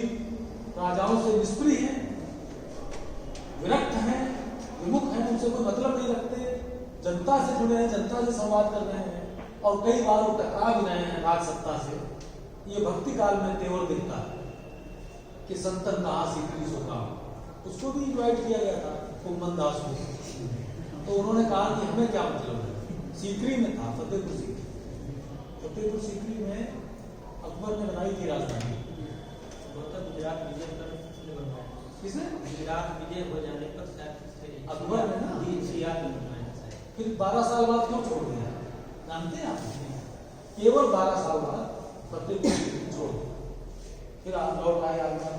S1: राजाओं से निष्प्रिय हैं, विरक्त हैं, विमुख हैं, उनसे कोई मतलब नहीं रखते, जनता से जुड़े हैं, जनता से संवाद कर रहे हैं, और कई बार वो टकरा भी रहे हैं राज सत्ता से। ये भक्ति काल में तेवर दिखता है कि संतन कहा सीकरी सो काम, उसको भी इन्वाइट किया गया था कुम्मन दास को, तो उन्होंने कहा कि हमें क्या मतलब है। सीकरी में था, फतेहपुर सीकरी, फतेहपुर सीकरी में अकबर ने बनाई थी राजधानी।
S3: गुजरात विजय पर बनवाया,
S1: किसने?
S3: गुजरात विजय हो जाने पर शायद
S1: अकबर ने ना
S3: सियार में बनवाया शायद।
S1: फिर 12 साल बाद क्यों छोड़ दिया जानते हैं आप? केवल 12 साल बाद फतेहपुर सीकरी छोड़ दिया, फिर आप लौट आए आगरा,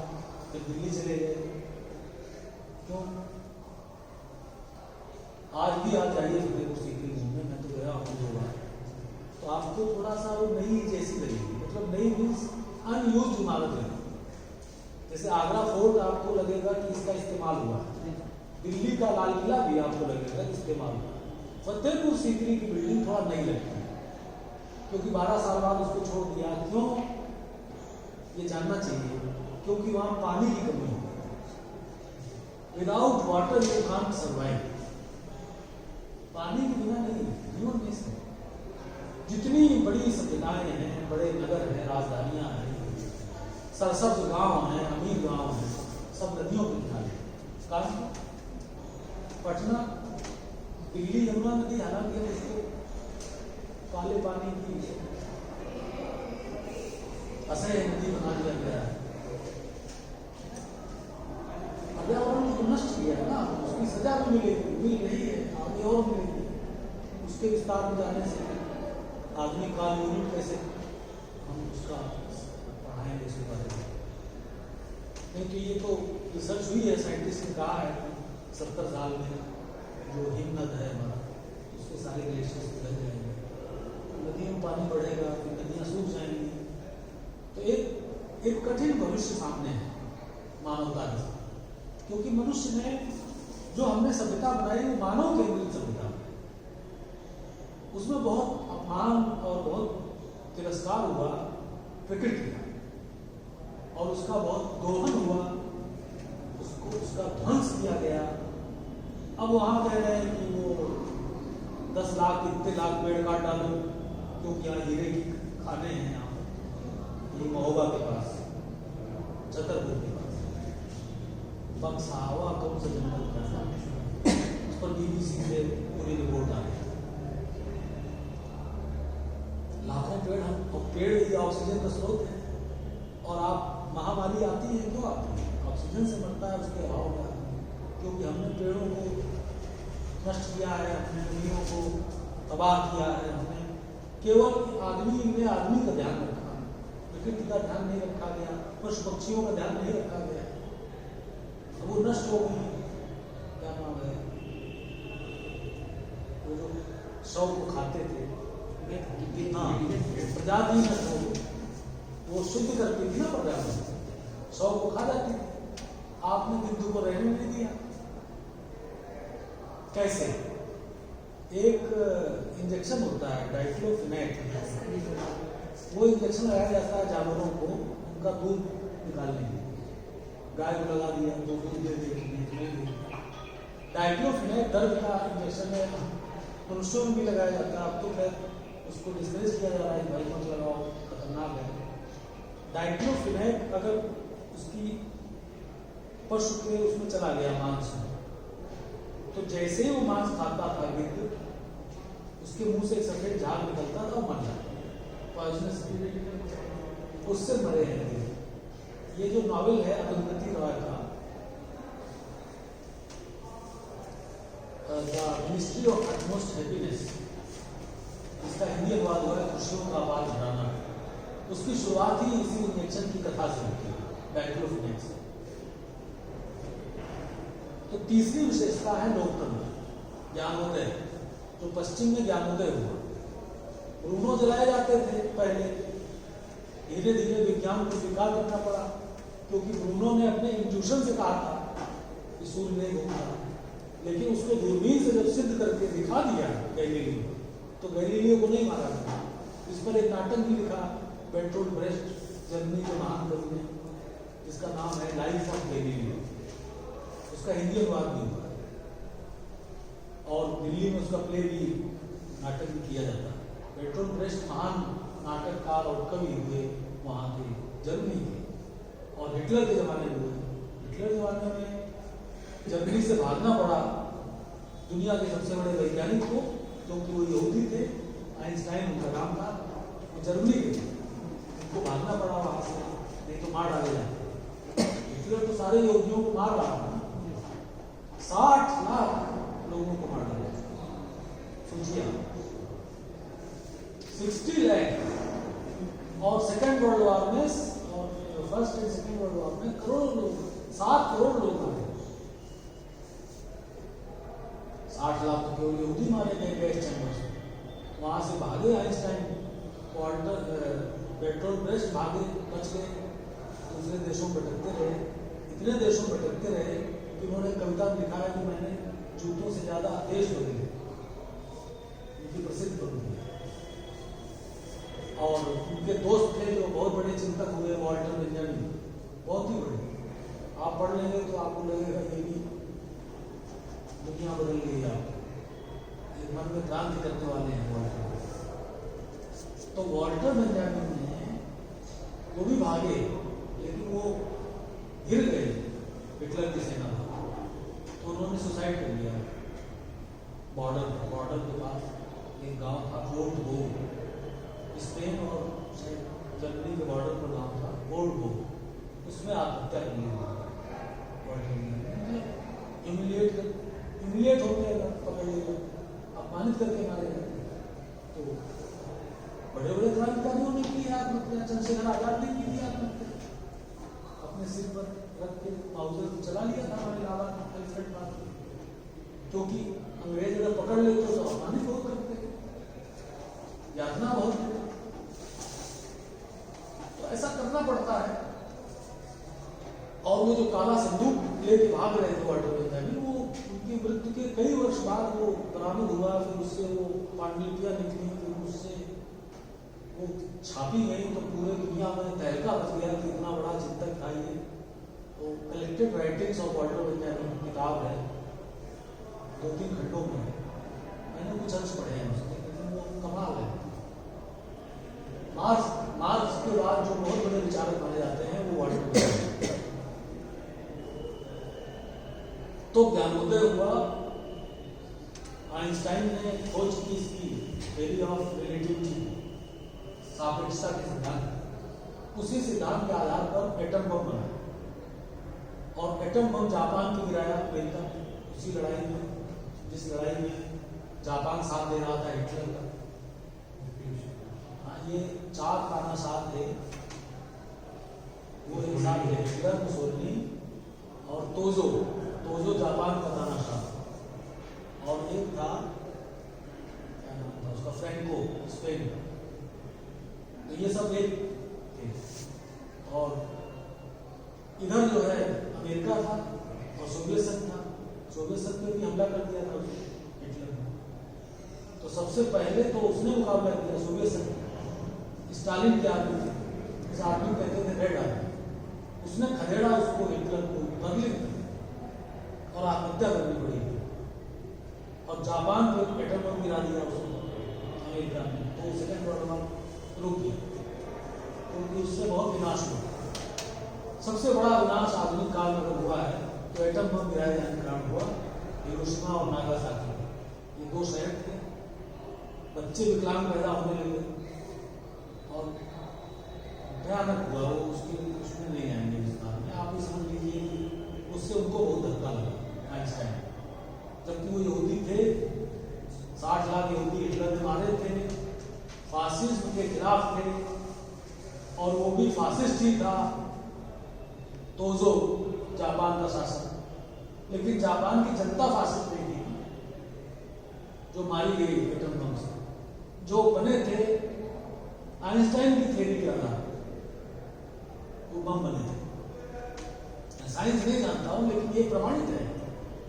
S1: फिर दिल्ली चले गए। क्यों? आज भी आप जाइए फतेहपुर सीकरी घूमने, मैं तो गया हूँ 2 बार, तो आपको थोड़ा सा वो नई जैसी लगेगी, मतलब नई मीन्स अनयूज्ड इमारत लगेगी। जैसे आगरा फोर्ट आपको लगेगा कि इसका इस्तेमाल हुआ है, दिल्ली का लाल किला भी आपको लगेगा कि इस्तेमाल हुआ है। फतेहपुर सीकरी की बिल्डिंग थोड़ा नई लगती है, क्योंकि 12 साल बाद उसको छोड़ दिया। क्यों? ये जानना चाहिए, क्योंकि वहां पानी की कमी है। Without water you can't survive. पानी के बिना नहीं जीवन नहीं सकता। जितनी बड़ी सभ्यताएं हैं, बड़े नगर हैं, राजधानियां हैं, सरसब्ज गांव हैं, अमीर गांव हैं, सब नदियों के किनारे। कारण पटना, दिल्ली यमुना नदी, हालांकि हम इसको काले पानी की असह्य नदी बना दिया गया है। पर्यावरण को नष्ट किया है ना, उसकी सजा भी मिलेगी, मिल रही है, आगे और मिलेगी। उसके विस्तार में जाने से आधुनिक काल यूनिट कैसे हम उसका पढ़ाएंगे इसके बारे में। नहीं तो ये तो रिसर्च हुई है, साइंटिस्ट ने कहा है 70 साल में जो हिमनद है हमारा, उसके सारे ग्लेशियर्स पिघल जाएंगे, नदियों में पानी बढ़ेगा, फिर नदियाँ सूख जाएंगी। तो एक कठिन भविष्य सामने है मानवता के, क्योंकि मनुष्य ने जो हमने सभ्यता बनाई वो मानव केंद्रित सभ्यता, उसमें बहुत अपमान और बहुत तिरस्कार हुआ प्रकृति का, और उसका बहुत दोहन हुआ, उसको उसका ध्वंस किया गया। अब वहां कह रहे हैं कि वो 10 लाख इतने लाख पेड़ काट डालो, क्योंकि यहाँ हीरे की खाने हैं, यहाँ ये महोबा के पास, छतरपुर के पास, बक्सावा कौन सा जंगल का, उस पर BBC से पूरी रिपोर्ट आ गई। लाखों पेड़, हम और पेड़ ये ऑक्सीजन का स्रोत है, और आप महामारी आती है क्यों आती है? ऑक्सीजन से मरता है उसके अभाव में, क्योंकि हमने पेड़ों को नष्ट किया है, अपने नदियों को तबाह किया है। हमने केवल आदमी ने आदमी का ध्यान रखा, प्रकृति का ध्यान नहीं रखा गया, पशु पक्षियों का ध्यान नहीं रखा गया, वो नष्ट हो गई। क्या नाम है वो जो शव को खाते थे, हाँ, प्रजाति नष्ट हो गई, वो शुद्ध करती थी ना पर्यावरण, शव को खा जाती थी। आपने बिंदु को रहने नहीं दिया। कैसे? एक इंजेक्शन होता है डाइक्लोफिनेक, वो इंजेक्शन लगाया जाता है जानवरों को उनका दूध निकालने के लिए। गाय को लगा दिया तो दूध दे देगी। डाइक्लोफिनेक दर्द का इंजेक्शन है, मनुष्यों में भी लगाया जाता है। अब तो खैर उसको डिस्करेज किया जा रहा है, भाई मत लगाओ, खतरनाक है। डाइक्लोफिनेक अगर उसकी पशु के उसमें चला गया मांस में। तो जैसे ही वो मांस खाता था गिद्ध, उसके मुंह से एक सफेद झाग निकलता था, वो मर जाता। पॉइजनस उससे मरे हैं। ये जो नॉवेल है अरुंधति रॉय का the mystery of utmost happiness, इसका हिंदी अनुवाद हुआ है खुशियों का अपार घराना, उसकी शुरुआत ही इसी इंजेक्शन की कथा से होती है, डाइक्लोफिनेक से। तो तीसरी विशेषता है लोकतंत्र, ज्ञानोदय, जो पश्चिम में ज्ञानोदय हुआ। ब्रूनो जलाए जाते थे पहले, धीरे धीरे विज्ञान को स्वीकार करना पड़ा, क्योंकि ब्रूनो ने अपने इंट्यूशन से कहा था कि सूर्य नहीं घूमता, लेकिन उसको दूरबीन से जब सिद्ध करके दिखा दिया गैलीलियो, तो गैलीलियो को नहीं मारा गया। इस पर एक नाटक भी लिखा बेर्टोल्ड ब्रेस्ट, जर्मनी के महान कवि ने, जिसका नाम है लाइफ ऑफ गैलीलियो। उसका हिंदी अनुवाद भी हुआ और दिल्ली में उसका प्ले भी, नाटक भी किया जाता है। बेर्टोल्ड ब्रेस्ट महान नाटककार और कवि हुए वहाँ के, जर्मनी के, और हिटलर के जमाने में हुए। हिटलर के जमाने में जर्मनी से भागना पड़ा दुनिया के सबसे बड़े वैज्ञानिक को, क्योंकि वो यहूदी थे, आइंस्टाइन उनका नाम था, वो जर्मनी के थे, उनको भागना पड़ा वहां से, नहीं तो मार डाले जाते। हिटलर तो सारे यहूदियों को मार रहा था, 60 लाख लोगों को मार डाला, सोचिए 60 लाख। और सेकेंड वर्ल्ड वॉर में, और first and second world war में करोड़ों लोग, 7 करोड़ लोग मारे। 8 लाख तो केवल यहूदी मारे गए गैस चैम्बर से। वहां से भागे आइंस्टाइन, बेर्टोल्ड ब्रेस्ट भागे, बच गए, दूसरे देशों में भटकते रहे, इतने देशों में भटकते रहे कि उन्होंने कविता में लिखा है कि मैंने जूतों से ज्यादा देश बदले, उनकी प्रसिद्ध बनी। और उनके दोस्त थे जो बहुत बड़े चिंतक हुए, वॉल्टर बेंजामिन, बहुत ही बड़े। आप पढ़ लेंगे तो आपको लगेगा ये भी दुनिया बदल गई। आप मन में क्रांति करने वाले हैं वॉल्टर। तो वॉल्टर बेंजामिन ने, वो भी भागे, लेकिन वो गिर गए हिटलर की सेना में, तो उन्होंने सुसाइड कर लिया। बॉर्डर के पास एक गांव था फोर्ट बो, स्पेन और जर्मनी के बॉर्डर पर गांव था फोर्ट बो, उसमें आत्महत्या कर ली। ह्यूमिलिएट होते हैं, पकड़ लेगा, अपमानित करके मारेगा। तो बड़े बड़े क्रांतिकारियों ने की आत्महत्या, चंद्रशेखर आजाद ने की थी आत्महत्या, अपने सिर पर रख के माउजर चला लिया था हमारे इलाहाबाद, क्योंकि अंग्रेज अगर पकड़ लेते तो अपमानित बहुत करते, यातना बहुत देते, तो ऐसा करना पड़ता है। और वो जो काला संदूक लेके भाग रहे थे वॉल्टर बेंजामिन, वो उनकी मृत्यु के कई वर्ष बाद वो बरामद हुआ, फिर उससे वो पांडुलिपियां निकली, फिर उससे वो छापी गई, तो पूरे दुनिया में तहलका मच गया कि इतना बड़ा चिंतक था ये। तो collected writings of Walter Benjamin किताब है, 2-3 खंडों में, मैंने कुछ अंश पढ़े हैं उसके, लेकिन वो कमाल है। मार्क्स के बाद जो बहुत बड़े विचारक माने जाते हैं वो वॉल्टर बेंजामिन। तो ज्ञानोदय हुआ, आइंस्टाइन ने खोज की इसकी थ्योरी ऑफ रिलेटिविटी, सापेक्षता के सिद्धांत। उसी सिद्धांत के आधार पर एटम बम बना, और एटम बम जापान पे गिराया अमेरिका, उसी लड़ाई में, जिस लड़ाई में जापान साथ दे रहा था हिटलर का। हाँ, ये 4 तानाशाह थे, वो एक साथ थे, हिटलर, मुसोलिनी और तोजो जापान का तानाशाह, और एक था क्या नाम था उसका, फ्रैंको, स्पेन का। तो ये सब एक थे। और इधर जो है अमेरिका था और सोवियत संघ था, सोवियत संघ में भी हमला कर दिया था हिटलर ने। तो सबसे पहले तो उसने मुकाबला किया सोवियत संघ, स्टालिन की आर्मी थी, इस आर्मी कहते थे रेड आर्मी, उसने खदेड़ा उसको, हिटलर को बदलित और आत्महत्या करनी पड़ी। और जापान पे एटम बम गिरा दिया उसने अमेरिका ने, तो सेकेंड वर्ल्ड वॉर रुक गया, क्योंकि उससे बहुत विनाश हुआ। सबसे बड़ा विनाश आधुनिक काल में अगर हुआ है तो एटम बम गिराए जाने के कारण हुआ। हिरोशिमा और नागासाकी, ये 2 शहर थे, बच्चे विकलांग पैदा होने लगे और भयानक हुआ वो। उसमें नहीं आएंगे विस्तार में, आप ये समझ लीजिए कि उससे उनको बहुत धक्का लगा आइंस्टाइन। जबकि वो यहूदी थे, 60 लाख यहूदी हिटलर ने मारे थे, फासिज्म के खिलाफ थे, और वो भी फासिस्ट ही था तोजो, जापान का शासन। लेकिन जापान की जनता फासिस्ट नहीं थी जो मारी गई एटम बम से। जो बने थे आइंस्टाइन की थ्योरी के आधार वो बम बने थे। साइंस नहीं जानता हूं, लेकिन ये प्रमाणित है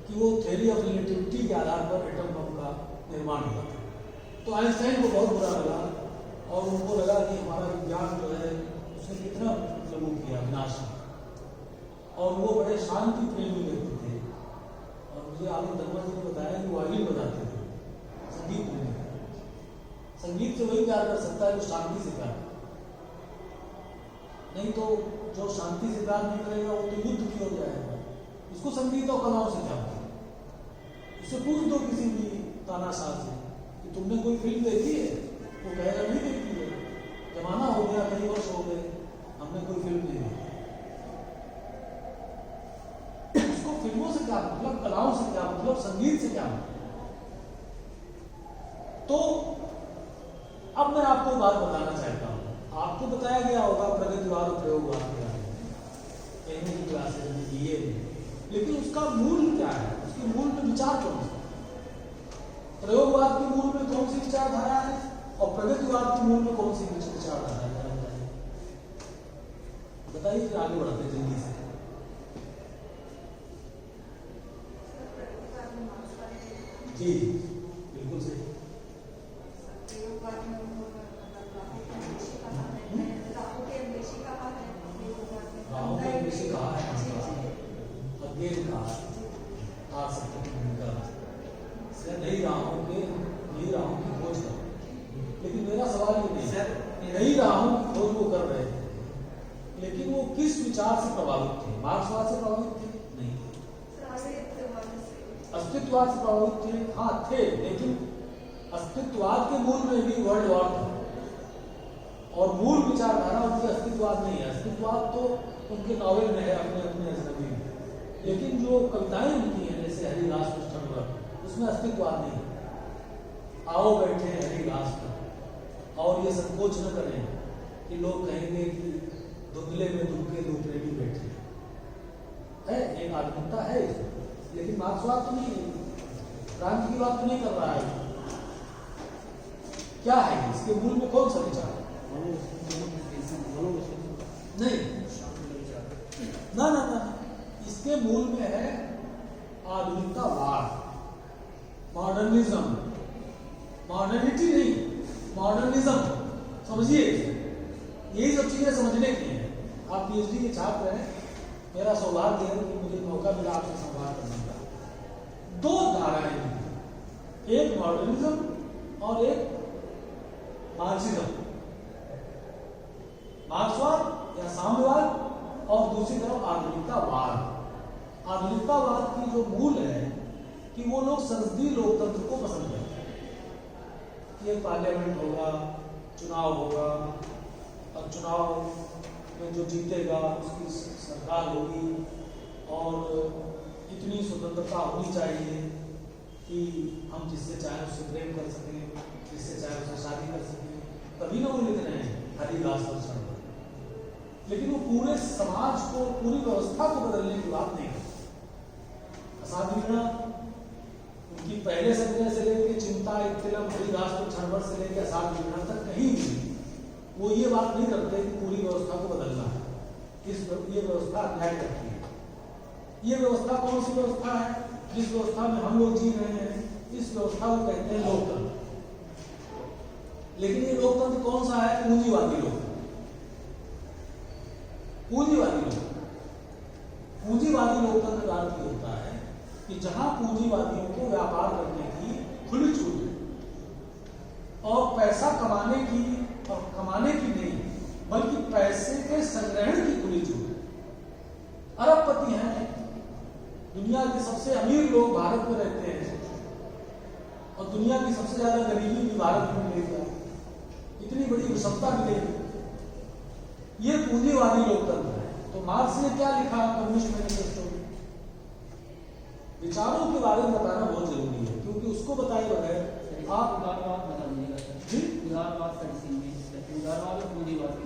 S1: कि वो थ्योरी ऑफ रिलेटिविटी के आधार पर एटम बम का निर्माण हुआ था। तो आइंस्टाइन को बहुत बुरा लगा और उनको लगा कि हमारा विज्ञान जो है उसने कितना प्रभु किया विनाश में। और वो बड़े शांति प्रेमी व्यक्ति थे, और मुझे आलोक धर्मा जी ने बताया कि वो वायलिन बजाते थे, संगीत प्रेमी। संगीत से वही प्यार कर सकता है जो शांति से प्यार, नहीं तो जो शांति से प्यार नहीं करेगा वो तो युद्ध की ओर जाएगा। इसको संगीत और कलाओं से क्या होता है? इससे पूछ दो किसी भी तानाशाह से कि तुमने कोई फिल्म देखी है, वो कहेगा नहीं देखी है, जमाना हो गया, कई वर्ष हो गए, हमने कोई फिल्म नहीं देखी। उसको फिल्मों से क्या मतलब, कलाओं से क्या मतलब, संगीत से क्या मतलब? तो अब मैं आपको बात बताना चाहता हूं। आपको बताया गया होगा प्रगतिवाद और प्रयोगवाद के बारे में, कहने की क्लासेस में दिए, लेकिन उसका मूल क्या है, उसके मूल में विचार कौन सा? प्रयोगवाद के मूल में कौन सी विचारधारा है और प्रगतिवाद के मूल में कौन सी विचारधारा है, बताइए, फिर आगे बढ़ाते जल्दी से। जी बिल्कुल सही। राहों के विषय कहा है, अज्ञेय कहा है, आ सकते नई राहों की खोज कर। लेकिन मेरा सवाल ये नहीं है, नई राहों की खोज वो कर रहे थे, लेकिन वो किस विचार से प्रभावित थे? मार्क्सवाद से प्रभावित थे? नहीं, अस्तित्ववाद से प्रभावित थे? हाँ थे, लेकिन अस्तित्ववाद के मूल में भी वर्ल्ड वॉर था और मूल विचारधारा उनकी अस्तित्ववाद नहीं है। अस्तित्ववाद तो उनके नॉवेल में है, अपने अपने अजनबी में, लेकिन जो कविताएं उनकी हैं जैसे हरिदास कृष्णवर, उसमें अस्तित्ववाद नहीं है। आओ बैठे हरिदास पर, और ये संकोच न करें कि लोग कहेंगे कि धुंधले में धुमके दो प्रेमी बैठे है, एक आधुनिकता है इसमें, लेकिन मार्क्सवाद तो नहीं, क्रांति की बात तो नहीं कर रहा है। क्या है इसके मूल में कौन सा विचार? नहीं, ना ना ना, इसके मूल में है आधुनिकतावाद, मॉडर्निज्म, मॉडर्निटी नहीं, मॉडर्निज्म। समझिए, यही सब चीजें समझने की हैं। आप पीएचडी के छात्र हैं, मेरा सौभाग्य है कि मुझे मौका मिला आपसे संवाद करने का। 2 धाराएं हैं, एक मॉडर्निज्म और एक मार्क्सिज्म, मार्क्सवाद या साम्यवाद, और दूसरी तरफ आधुनिकतावाद। आधुनिकतावाद की जो मूल है कि वो लोग संसदीय लोकतंत्र को पसंद करते हैं कि एक पार्लियामेंट होगा, चुनाव होगा, और चुनाव में जो जीतेगा उसकी सरकार होगी, और इतनी स्वतंत्रता होनी चाहिए कि हम जिससे चाहे उससे प्रेम कर सकें, जिससे चाहे उससे शादी कर सकें। तभी ना वो लिख रहे हैं हरिदास और शर्मा। लेकिन वो पूरे समाज को, पूरी व्यवस्था को बदलने की बात नहीं करते। असाधुना उनकी पहले संग्रह से लेकर चिंता इत्तिलम हरिदास और छड़वर से लेकर असाधुना तक कहीं भी वो ये बात नहीं करते कि पूरी व्यवस्था को बदलना है, ये व्यवस्था अन्याय करती है। ये व्यवस्था कौन सी व्यवस्था है? जिस व्यवस्था में हम लोग जी रहे हैं, इस व्यवस्था को कहते हैं लोकतंत्र। लेकिन ये लोकतंत्र कौन सा है? पूंजीवादी लोकतंत्र। पूंजीवादी लोकतंत्र, पूंजीवादी लोकतंत्र का अर्थ होता है कि जहां पूंजीवादियों को व्यापार करने की खुली छूट है और पैसा कमाने की, और कमाने की नहीं बल्कि पैसे के संग्रहण की खुली छूट है। भारत में रहते हैं और दुनिया की सबसे ज्यादा गरीबी भी भारत में मिलेगी, इतनी बड़ी विषमता मिलेगी। ये पूंजीवादी लोकतंत्र है। तो मार्क्स ने क्या लिखा कम्युनिस्ट मैनिफेस्टो में? विचारों के बारे में बताना बहुत जरूरी है, क्योंकि उसको बताए बगैर आप
S3: उदारवाद बता दीजिएगा सर।
S1: जी
S3: उदारवाद स्टडीज में उदारवाद और पूंजीवाद की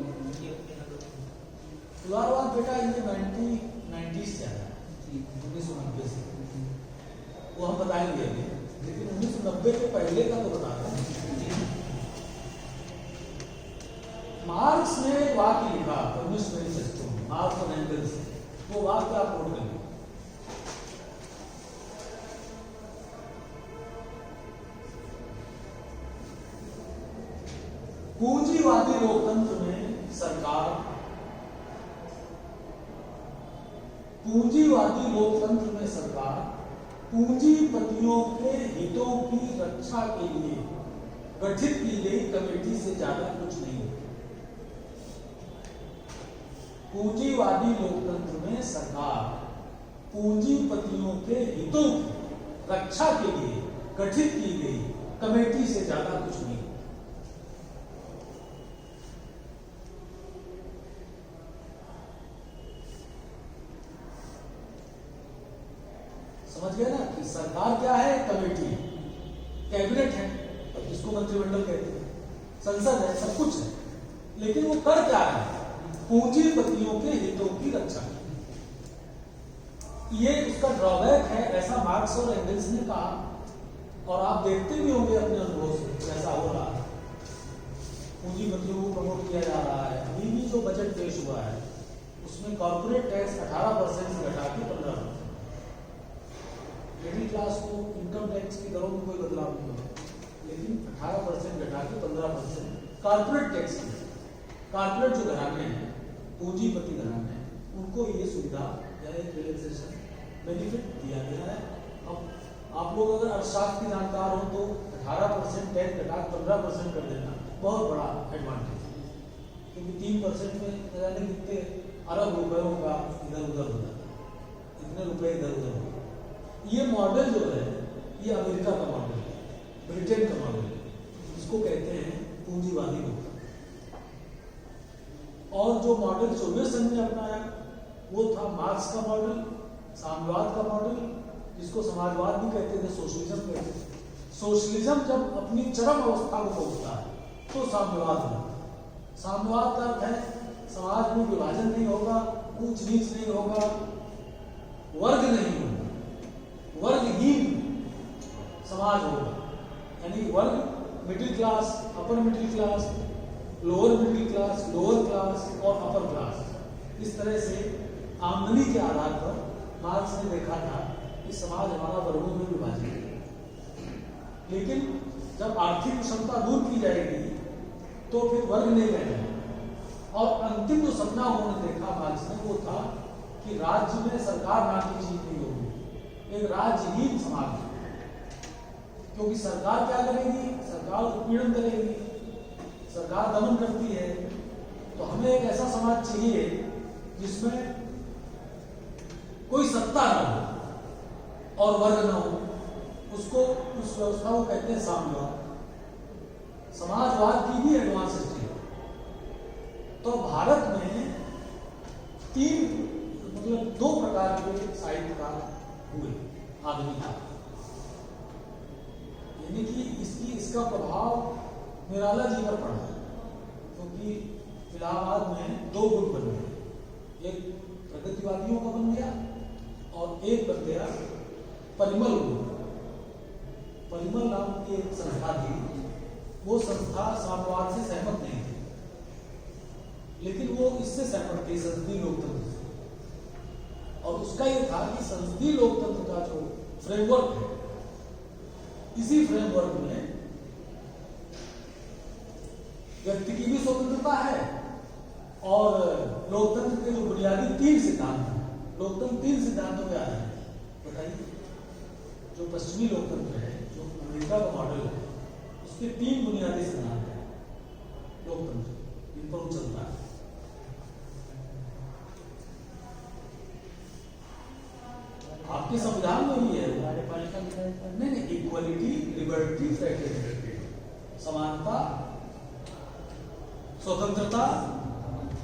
S1: उदारवाद बेटा ये 1990s से आया, 1990 से, वो हम बताएंगे अभी, लेकिन 1990 के पहले का तो बता रहे हैं। मार्क्स ने एक वाक्य लिखा कम्युनिस्ट मैनिफेस्टो में, मार्क्स और एंगल्स, वो वाक्य आप नोट करिए। पूंजीवादी लोकतंत्र में सरकार, पूंजीवादी लोकतंत्र में सरकार पूंजीपतियों के हितों की रक्षा के लिए गठित की गई कमेटी से ज्यादा कुछ नहीं है। पूंजीवादी लोकतंत्र में सरकार पूंजीपतियों के हितों की रक्षा के लिए गठित की गई कमेटी से ज्यादा कुछ नहीं। समझ गए ना कि सरकार क्या है? कमेटी, कैबिनेट है, जिसको मंत्रिमंडल कहते हैं, संसद है, सब कुछ है, लेकिन वो कर क्या है? पूंजीपतियों के हितों की रक्षा। ये उसका ड्रॉबैक है, ऐसा मार्क्स और एंगल्स ने कहा, और आप देखते भी होंगे अपने अनुभव से कैसा हो रहा है। पूंजीपतियों को प्रमोट किया जा रहा है। अभी भी जो बजट पेश हुआ है उसमें कॉर्पोरेट टैक्स 18% से घटा के 15%। मिडिल क्लास को इनकम टैक्स की दरों में कोई बदलाव नहीं हुआ, लेकिन 18% घटा के 15% कॉर्पोरेट टैक्स की। कॉर्पोरेट जो घराने हैं, पूंजीपति घराने हैं, उनको ये सुविधा या एक रिलैक्सेशन बेनिफिट दिया गया है। अब आप लोग अगर अर्थशास्त्र के जानकार हो तो 18% टैक्स घटा 15% कर देना बहुत बड़ा एडवांटेज है, क्योंकि 3% में न जाने कितने अरब रुपयों का इधर उधर हो जाता है, इतने रुपए इधर उधर हो। ये मॉडल जो है ये अमेरिका का मॉडल है, ब्रिटेन का मॉडल है, जिसको कहते हैं पूंजीवादी लोकतंत्र। और जो मॉडल सोवियत संघ ने अपनाया वो था मार्क्स का मॉडल, साम्यवाद का मॉडल, जिसको समाजवाद भी कहते थे, सोशलिज्म कहते थे। सोशलिज्म जब अपनी चरम अवस्था को पहुंचता है तो साम्यवाद बनता है। साम्यवाद का अर्थ है समाज में विभाजन नहीं होगा, ऊंच नीच नहीं होगा, वर्ग नहीं होगा, वर्गहीन समाज होगा। यानी वर्ग middle class, upper middle class, lower middle class, lower class और अपर क्लास, इस तरह से आमदनी के आधार पर मार्क्स ने देखा था कि समाज हमारा वर्गों में विभाजित है। लेकिन जब आर्थिक क्षमता दूर की जाएगी तो फिर वर्ग नहीं रहेगा। और अंतिम जो सपना उन्होंने देखा मार्क्स ने वो था कि राज्य में सरकार नाम की चीज नहीं होगी, एक राज्यहीन समाज। क्योंकि सरकार क्या करेगी? सरकार उत्पीड़न करेगी, सरकार दमन करती है। तो हमें एक ऐसा समाज चाहिए जिसमें कोई सत्ता न हो और वर्ग न हो। उसको, उस व्यवस्था को कहते हैं साम्यवाद। समाजवाद की भी एडवांस हिस्ट्री है। तो भारत में दो प्रकार के साहित्यकार हुए आधुनिक काल, यानी कि इसका प्रभाव निराला जी पर पड़ा है। क्योंकि इलाहाबाद में दो गुट बन गए, एक प्रगतिवादियों का बन गया और एक बन गया परिमल गुट। परिमल नाम की एक संस्था थी, वो संस्था साम्यवाद से सहमत नहीं थी, लेकिन वो इससे सहमत थी, संसदीय लोकतंत्र से। और उसका ये था कि संसदीय लोकतंत्र का जो फ्रेमवर्क है, इसी फ्रेमवर्क में व्यक्ति की भी स्वतंत्रता है और लोकतंत्र के जो बुनियादी 3 सिद्धांत हैं, लोकतंत्र 3 सिद्धांतों पे आधारित है। बताइए, जो पश्चिमी लोकतंत्र है, जो अमेरिका का मॉडल है, उसके 3 बुनियादी सिद्धांत हैं लोकतंत्र, इन पर चलता है। आपके संविधान में भी है,
S3: कार्यपालिका है इसका?
S1: नहीं, इक्वलिटी, लिबर्टी, फ्रेटर्निटी, समानता, स्वतंत्रता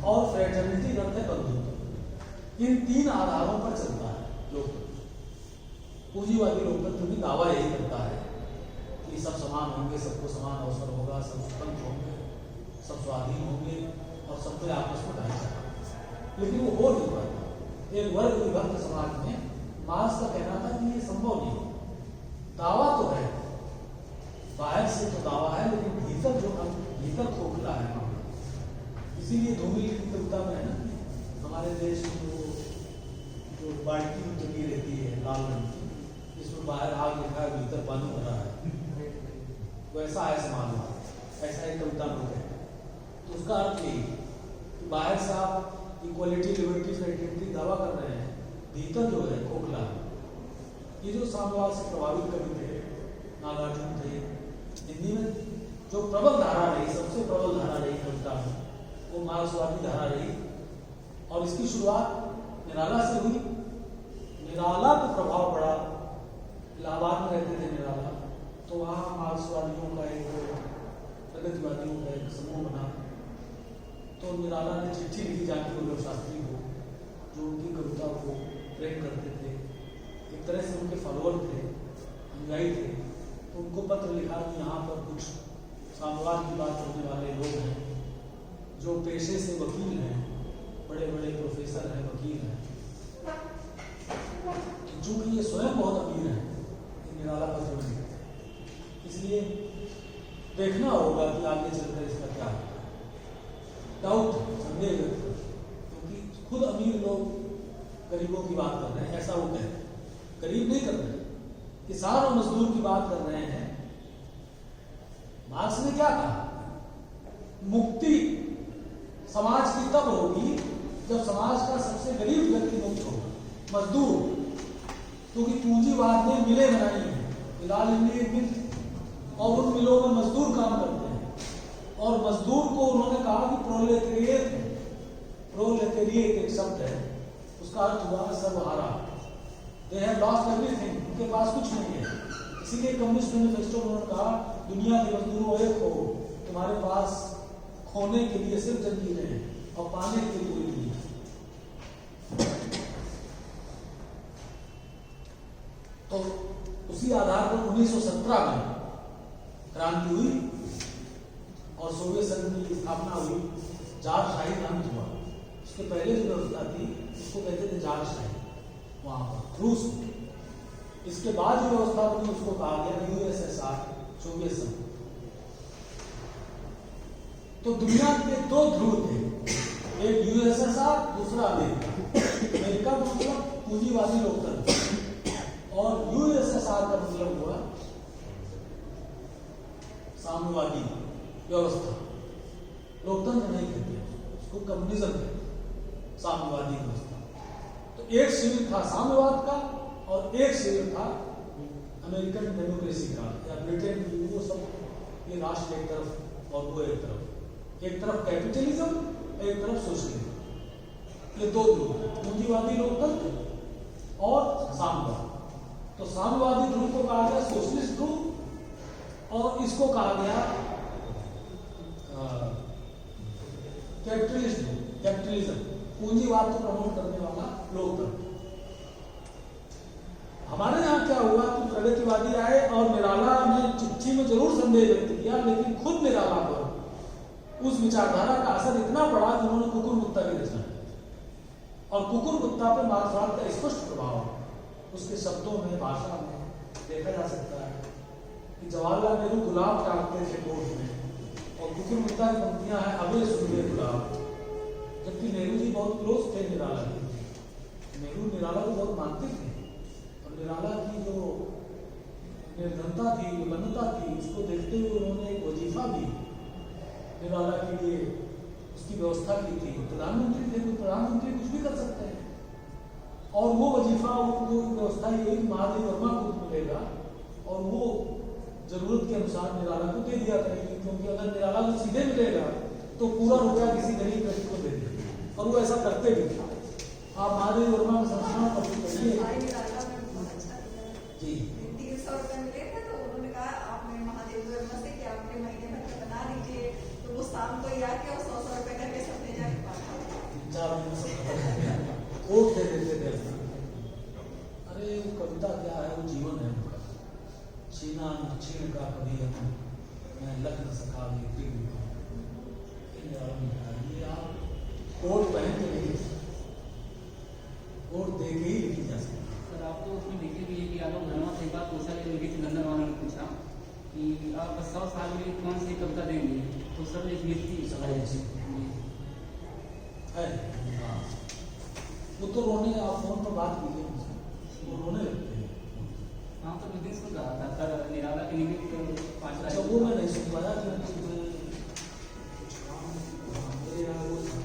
S1: और फ्रेटर्निटी अर्थ है बंधुत्व। इन तीन आधारों पर चलता है लोकतंत्र। पूंजीवादी लोकतंत्र भी दावा यही करता है कि सब समान होंगे, सबको समान अवसर होगा, सब स्वतंत्र होंगे, सब स्वाधीन होंगे और सब में आपस में भाईचारा। लेकिन वो हो नहीं पाता। एक वर्ग विभक्त समाज में मार्क्स का कहना था कि ये संभव नहीं है। दावा तो है, बाहर से तो दावा है, लेकिन भीतर खोखला है मामला। इसीलिए धूमिल की कविता में है ना, हमारे देश में जो बाल्टी जमी रहती है लाल रंग की, जिसमें बाहर आग लिखा है, भीतर पानी भरा है, वैसा है समाजवाद, ऐसा एक कविता में है। तो उसका अर्थ यही कि बाहर से आप इक्वलिटी, लिबर्टी, फ्रेटर्निटी दावा कर रहे हैं, भीतर जो है खोखला है। ये जो साम्यवाद से प्रभावित कवि थे, नागार्जुन थे, हिंदी में जो प्रबल धारा रही, सबसे प्रबल धारा रही कविता में, वो मार्क्सवादी धारा रही। और इसकी शुरुआत निराला से हुई। निराला को प्रभाव पड़ा, इलाहाबाद में रहते थे निराला, तो वहाँ मार्क्सवादियों का एक, प्रगतिवादियों का एक समूह बना। तो निराला ने चिट्ठी लिखी जानकी वल्लभ शास्त्री को, जो उनकी कविता को प्रेम करते थे, एक तरह से उनके फॉलोअर थे, अनुयायी थे। तो उनको पत्र लिखा कि यहाँ पर कुछ साम्यवाद की बात करने वाले लोग हैं, जो पेशे से वकील हैं, बड़े बड़े प्रोफेसर हैं, वकील हैं। चूंकि ये स्वयं बहुत अमीर हैं, निराला पत्र में लिखते हैं, इसलिए देखना होगा कि आगे चलकर इसका क्या होगा। डाउट, संदेह व्यक्त, क्योंकि खुद अमीर लोग गरीबों की बात कर रहे हैं, ऐसा वो कहते हैं। गरीब नहीं कर रहे, किसान और मजदूर की बात कर रहे हैं। मार्क्स ने क्या कहा? मुक्ति समाज की तब होगी जब समाज का सबसे गरीब व्यक्ति मुक्त होगा, मजदूर, क्योंकि पूंजीवाद ने मिलें बनाई हैं, फिलहाल इंडियन मिल, और उन मिलों में मजदूर काम करते हैं। और मजदूर को उन्होंने कहा कि प्रोलेटेरिएट एक शब्द है, उसका अर्थ हुआ सर्वहारा। दे हैव लॉस्ट एवरीथिंग, उनके पास कुछ नहीं है। इसीलिए कम्युनिस्ट मैनिफेस्टो में उन्होंने कहा, दुनिया के मजदूरों एक हो, तुम्हारे पास खोने के लिए सिर्फ जंजीरें हैं और पाने के लिए कोई नहीं। तो उसी आधार पर 1917 में क्रांति हुई और सोवियत संघ की स्थापना हुई, जारशाही अंत हुआ। उसके पहले जो व्यवस्था थी उसको कहते थे जारशाही, वहां पर रूस में। इसके बाद जो व्यवस्था बनी उसको कहा गया यूएसएसआर, सोवियत संघ। तो दुनिया के दो ध्रुव थे, एक यूएसएसआर, दूसरा अमेरिका। अमेरिका का मतलब पूंजीवादी लोकतंत्र और यूएसएसआर का मतलब हुआ साम्यवादी व्यवस्था। लोकतंत्र नहीं कहते उसको, कम्युनिज्म कहते, साम्यवादी व्यवस्था। तो एक शिविर था साम्यवाद का और एक शिविर था अमेरिकन डेमोक्रेसी का या ब्रिटेन की। वो सब ये राष्ट्र एक तरफ और वो एक तरफ कैपिटलिज्म, एक तरफ सोशलिज्म। ये दो ध्रुव, पूंजीवादी लोकतंत्र और साम्यवाद। तो साम्यवादी ध्रुव को कहा गया सोशलिस्ट ध्रुव और इसको कहा गया कैपिटलिज्म, पूंजीवाद को प्रमोट करने वाला लोकतंत्र। हमारे यहाँ क्या हुआ कि प्रगतिवादी आए और निराला ने चिट्ठी में जरूर संदेह व्यक्त किया, लेकिन खुद निराला पर उस विचारधारा का असर इतना पड़ा कि उन्होंने कुकुर कुत्ता की रचना की। और कुकुर कुत्ता पर मार्क्सवाद का स्पष्ट प्रभाव उसके शब्दों में, भाषा में देखा जा सकता है कि जवाहरलाल नेहरू गुलाब टांगते थे कोर्ट में, और कुकुर कुत्ता की पंक्तियां हैं, अबे सुनिए गुलाब। जबकि नेहरू जी बहुत क्लोज थे निराला के, नेहरू निराला को बहुत मानते थे, और निराला की जो निर्धनता थी, विपन्नता थी, उसको देखते हुए उन्होंने एक वजीफा भी निराला के लिए उसकी व्यवस्था की थी। प्रधानमंत्री थे, तो प्रधानमंत्री कुछ भी कर सकते हैं, और वो वजीफा, वो व्यवस्था ये महादेव वर्मा को मिलेगा और वो जरूरत के अनुसार निराला को दे दिया करेंगे, क्योंकि अगर निराला को सीधे मिलेगा तो पूरा रुपया किसी गरीब व्यक्ति को दे देंगे, और वो ऐसा करते भी थे। आप महादेव वर्मा का संस्मरण करिए जी, 4 दिन में सब खत्म हो गया, कोट दे देते थे अपना। अरे वो कविता क्या है, वो जीवन है उनका। छीना छीन का कभी हम मैं लग न सका ये आप कोट पहन के नहीं, कोट दे के ही लिखी जा सकती।
S3: सर आप तो उसमें लिखे भी है कि आलोक धर्मा से एक बात पूछा कि लिखी थी, लंदन वालों ने पूछा कि आप 100 साल में कौन सी कविता देंगे, तो सर एक लिखी
S1: है। हाँ, वो तो रोने, आप फोन पर बात कीजिए उनसे, वो रोने लगते हैं।
S3: हाँ तो विदिन सुन रहा था सर, निराला के निमित्त 5
S1: अच्छा वो मैं नहीं सुन पाया क्योंकि मैं कुछ काम, मेरे यहाँ वो था,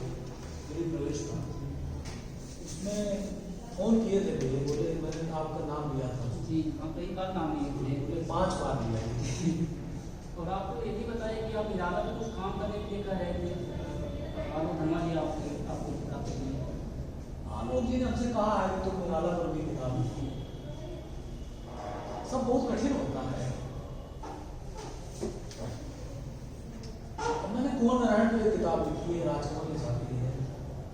S1: मेरी प्रवेश था, उसमें फोन किए थे मुझे, बोले मैंने आपका नाम लिया था
S3: जी। हम कई बार नाम लिए थे
S1: 5 बार लिया।
S3: और आपको ये भी बताया कि आप निराला में कुछ काम करने के लिए कह रहे थे, आलोक धर्मा जी आपको किताब चाहिए।
S1: आलोक जी ने हमसे कहा है कि तुम निराला पर भी किताब लिखो। सब बहुत कठिन होता है। मैंने कुंवर नारायण पे एक किताब लिखी है, राजकमल ने छापी है,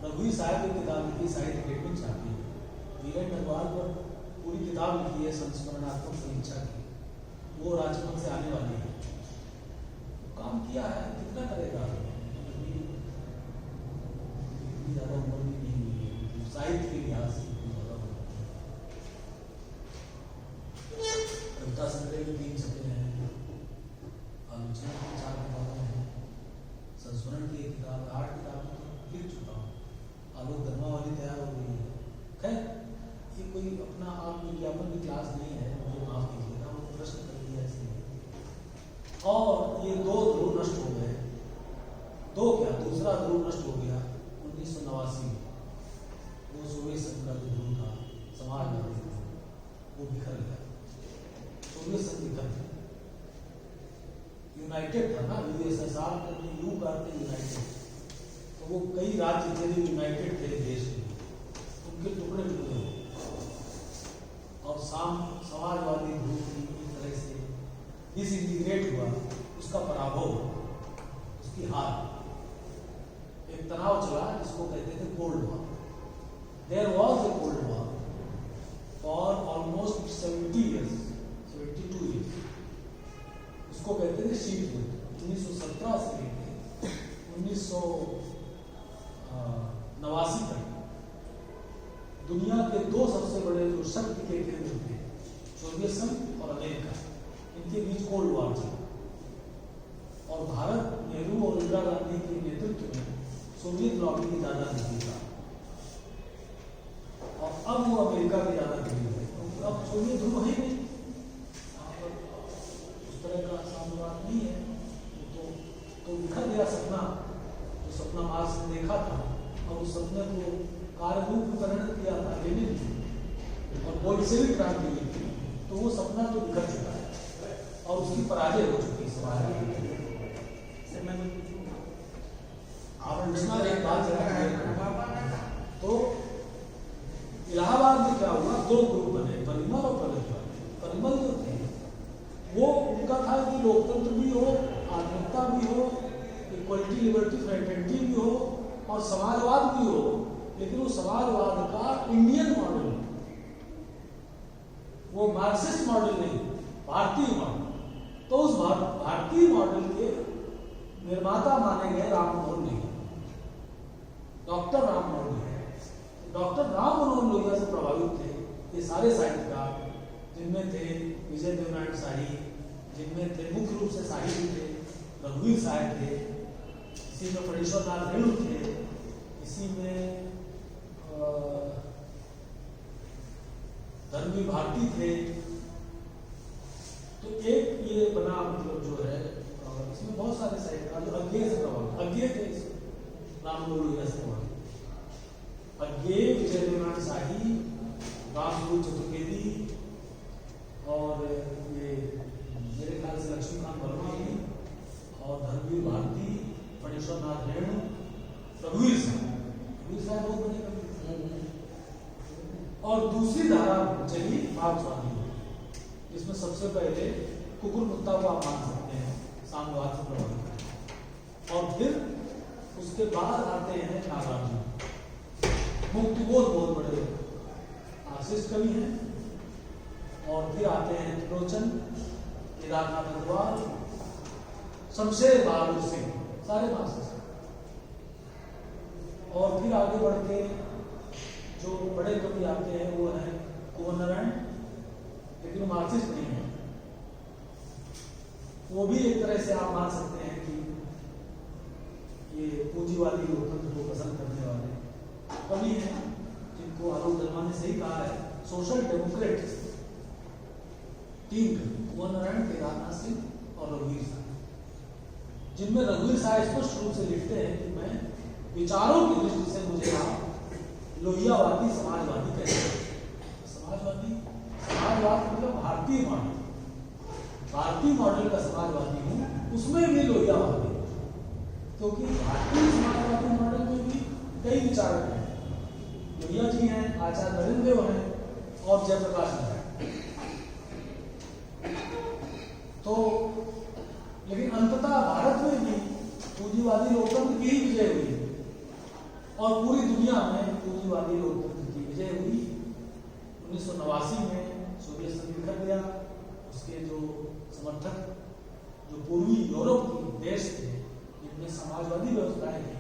S1: रघुवीर साहब की किताब लिखी, साहित्य अकेडमी छापी है, वीरेंद्र नरवाल पर पूरी किताब लिखी है संस्मरणात्मक समीक्षा की, वो राजकमल से आने वाली है। काम किया है, कितना करेगा, इतनी ज्यादा उम्र भी नहीं हुई है, साहित्य के लिहाज से इतनी ज्यादा उम्र। कविता संग्रह के 3 छपे हैं, आलोचना की 4 किताबें हैं, संस्मरण की 1 किताब, 8 किताबें लिख चुका हूँ। आलोक धर्मा वाली तैयार हो गई है। खैर ये कोई अपना आप विज्ञापन की क्लास नहीं है, मुझे माफ कीजिएगा, वो प्रश्न कर दिया इसलिए। और ये 2 ध्रुव नष्ट हो गए, 2 क्या, दूसरा ध्रुव नष्ट हो गया 1989 में। वो सोवियत संघ का जो ध्रुव था, समाजवादी ध्रुव, वो बिखर गया। सोवियत संघ बिखर गया, यूनाइटेड था ना, यूएसएसआर में यू करते यूनाइटेड, तो वो कई राज्य थे जो यूनाइटेड थे देश में, उनके टुकड़े टुकड़े हो, और समाजवादी ध्रुव की एक तरह से डिसइंटीग्रेट हुआ, उसका पराभव, उसकी हार। एक तनाव चला जिसको कहते थे cold war. There was a cold war for almost 70 years, 72 years। उसको कहते थे शीत युद्ध। 1917 से लेकर 1989 तक दुनिया के 2 सबसे बड़े जो शक्ति के केंद्र थे, सोवियत संघ और अमेरिका, इनके बीच कोल्ड वॉर चला। और भारत नेहरू और इंदिरा गांधी के नेतृत्व में सोवियत लॉबी की ज्यादा नीति था, और अब वो अमेरिका की ज्यादा नीति है। तो अब सोवियत ध्रुव है नहीं, उस तरह का साम्राज्य नहीं है। तो बिखर गया सपना, जो सपना मार्क्स ने देखा था, और उस सपने को कार्य रूप में परिणत किया था लेनिन और बोल्शेविक क्रांति हुई थी, तो वो सपना तो बिखर चुका है और उसकी पराजय हो चुकी है समाज में। आप पूछना एक बात है, तो इलाहाबाद में क्या हुआ, 2 ग्रुप बने, परिमल और प्रगतिवादी। परिमल जो थे वो उनका था कि लोकतंत्र भी हो, आत्मकता भी हो, इक्वलिटी लिबर्टी फ्रेटर्निटी भी हो, और समाजवाद भी हो, लेकिन वो समाजवाद का इंडियन मॉडल, वो मार्क्सिस्ट मॉडल नहीं, भारतीय मॉडल। तो उस भारतीय मॉडल के निर्माता माने गए राम मनोहर लोहिया, डॉक्टर राम मनोहर लोहिया। डॉक्टर राम मनोहर लोहिया से प्रभावित थे ये सारे साहित्यकार, जिनमें थे विजय देवनारायण शाही, जिनमें थे मुख्य रूप से शाही भी थे, रघुवीर साहब थे, इसी में फणीश्वर नाथ रेणु थे, इसी में धर्मवीर भारती थे। तो एक ये बना, मतलब जो है इसमें बहुत सारे साहित्यकार जो अज्ञेय से प्रभावित, अज्ञेय थे राम मनोहर लोहिया से प्रभावित। अज्ञेय, विजय देवनारायण शाही, रामसूर चतुर्वेदी, और ये मेरे ख्याल से लक्ष्मीकांत वर्मा भी, और धर्मवीर भारती, फणीश्वर नाथ रेणु, रघुवीर साहब बहुत बड़े कवि। और दूसरी धारा चली मार्क्सवादी, जिसमें सबसे पहले कुकुर कुत्ता को आप मान सकते हैं साम्यवाद से प्रभावित, और फिर उसके बाद आते हैं नागार्जुन। मुक्तिबोध बहुत बड़े मार्क्सिस्ट कवि हैं। और फिर आते हैं त्रिलोचन, केदारनाथ अग्रवाल, शमशेर बहादुर सिंह, सारे मार्क्सिस्ट। और फिर आगे बढ़ के जो बड़े कवि आते हैं वो हैं कुंवर नारायण, लेकिन मार्क्सिस्ट नहीं है। वो भी एक तरह से आप मान सकते हैं कि ये पूंजीवादी लोकतंत्र को पसंद करने वाले कवि हैं, जिनको आलोक वर्मा ने सही कहा है सोशल डेमोक्रेट। तीन कुंवर नारायण, केदारनाथ सिंह और रघुवीर शाह, जिनमें रघुवीर शाह स्पष्ट रूप से लिखते हैं कि मैं विचारों की दृष्टि से मुझे आप लोहियावादी समाजवादी कहते हैं। समाजवाद मतलब भारतीय मॉडल का समाजवादी हूं, उसमें भी लोहियावादी, क्योंकि भारतीय समाजवादी मॉडल में भी कई विचारक हैं। लोहिया जी हैं, आचार्य नरेंद्र देव हैं और जयप्रकाश नारायण। तो लेकिन अंततः भारत में भी पूंजीवादी लोकतंत्र की ही विजय हुई और पूरी दुनिया में पूंजीवादी लोकतंत्र की विजय हुई। 1989 में सोवियत संघ बिखर गया। उसके जो समर्थक, जो पूर्वी यूरोप के देश थे जिनमें समाजवादी व्यवस्थाएं थी,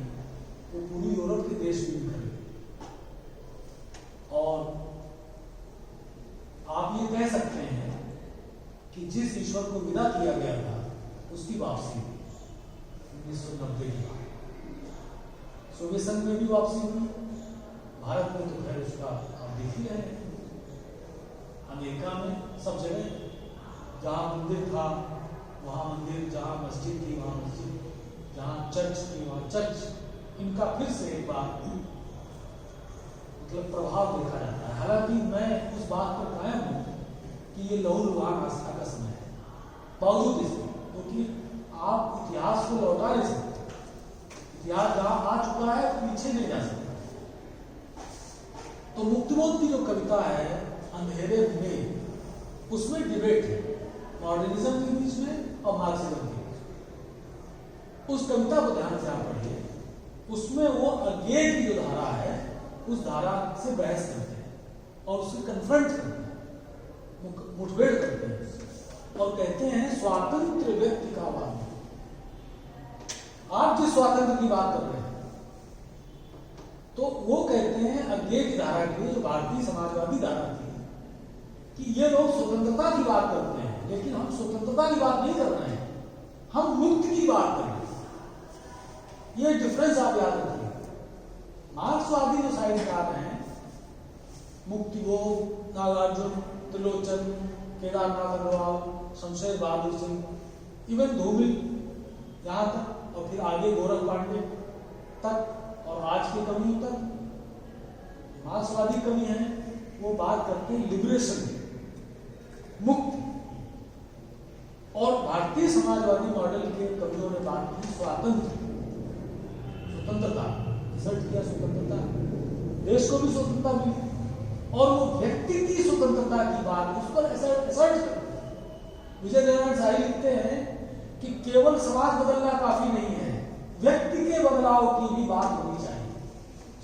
S1: वो पूर्वी यूरोप के देश भी बिखर गए। और आप ये कह सकते हैं कि जिस ईश्वर को विदा किया गया था उसकी वापसी हुई 1990 के बाद। सोवियत संघ में भी वापसी हुई, भारत में तो खैर उसका आप देख ही रहे हैं। अमेरिका में सब जगह जहां मंदिर था वहां मंदिर, जहां मस्जिद थी वहां मस्जिद, जहां चर्च थी वहां चर्च। इनका फिर से एक बार मतलब प्रभाव देखा जाता है। हालांकि मैं उस बात पर कायम हूं कि ये लहूलुहान आस्था का समय है, बावजूद इसके, क्योंकि आप इतिहास को लौटा नहीं सकते। इतिहास जहां आ चुका है पीछे नहीं जा सकता। तो मुक्तिबोध की जो कविता है अंधेरे में, उसमें डिबेट है मॉडर्निज्म के बीच में और मार्क्सिज्म के बीच। उस कविता को ध्यान से आप पढ़िए, उसमें वो अज्ञे की जो धारा है उस धारा से बहस करते हैं और उसे कन्फ्रंट करते हैं, मुठभेड़ करते हैं और कहते हैं स्वातंत्र व्यक्ति का वाद। आप जिस स्वातंत्र की बात कर रहे हैं, तो वो कहते हैं अज्ञे की धारा की, जो भारतीय समाजवादी धारा थी, कि ये लोग स्वतंत्रता की बात करते हैं, लेकिन हम स्वतंत्रता की बात नहीं कर रहे हैं, हम मुक्ति की बात कर रहे हैं। ये डिफरेंस आप याद रखिए। मार्क्सवादी जो साहित्यकार हैं, मुक्तिबोध, नागार्जुन, त्रिलोचन, केदारनाथ अग्रवाल, शमशेर बहादुर सिंह, इवन धूमिल, यहां तक, और फिर आगे गोरख पांडे तक और आज के कवियों तक मार्क्सवादी कवि हैं, वो बात करते हैं लिबरेशन, मुक्ति। और भारतीय समाजवादी मॉडल के कवियों ने बात की स्वतंत्रता, रिजल्ट किया स्वतंत्रता, देश को भी स्वतंत्रता मिली और वो व्यक्ति की स्वतंत्रता की बात उस पर असर्ट करते हैं। विजय देवनारायण शाही लिखते हैं कि केवल समाज बदलना काफी नहीं है, व्यक्ति के बदलाव की भी बात होनी चाहिए।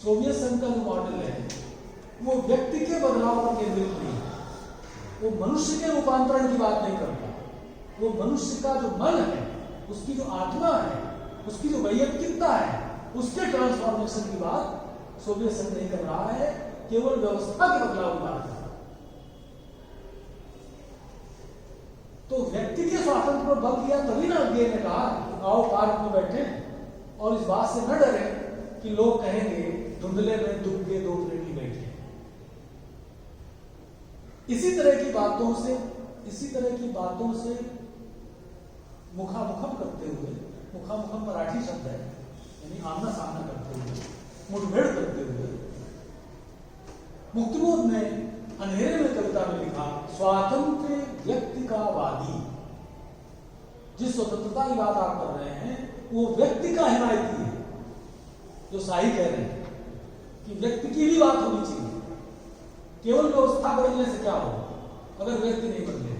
S1: सोवियत संघ का जो मॉडल है वो व्यक्ति के बदलाव पर केंद्रित नहीं है, वो मनुष्य के रूपांतरण की बात नहीं करता, वो मनुष्य का जो मन है, उसकी जो आत्मा है, उसकी जो वैयक्तिकता है, उसके ट्रांसफॉर्मेशन की बात सोवियत संघ नहीं कर रहा है, केवल व्यवस्था के बदलाव की बात कर रहा है। तो व्यक्ति के स्वातंत्र पर बल दिया, तभी ना अज्ञे ने कहा आओ पार्क में बैठे और इस बात से न डरे कि लोग कहेंगे धुंधले में दुबके दो प्रेमी बैठे। इसी तरह की बातों से मुखामुखम करते हुए, मुखामुखम मराठी शब्द है, यानी आमना सामना करते हुए, मुठभेड़ करते हुए, मुक्तिबोध ने अंधेरे में कविता में लिखा स्वातंत्र व्यक्ति का वादी। जिस स्वतंत्रता की बात आप कर रहे हैं वो व्यक्ति का हिमायती है, जो शाही कह रहे हैं कि व्यक्ति की भी बात होनी चाहिए। केवल व्यवस्था बदलने से क्या होगा अगर व्यक्ति नहीं बदले।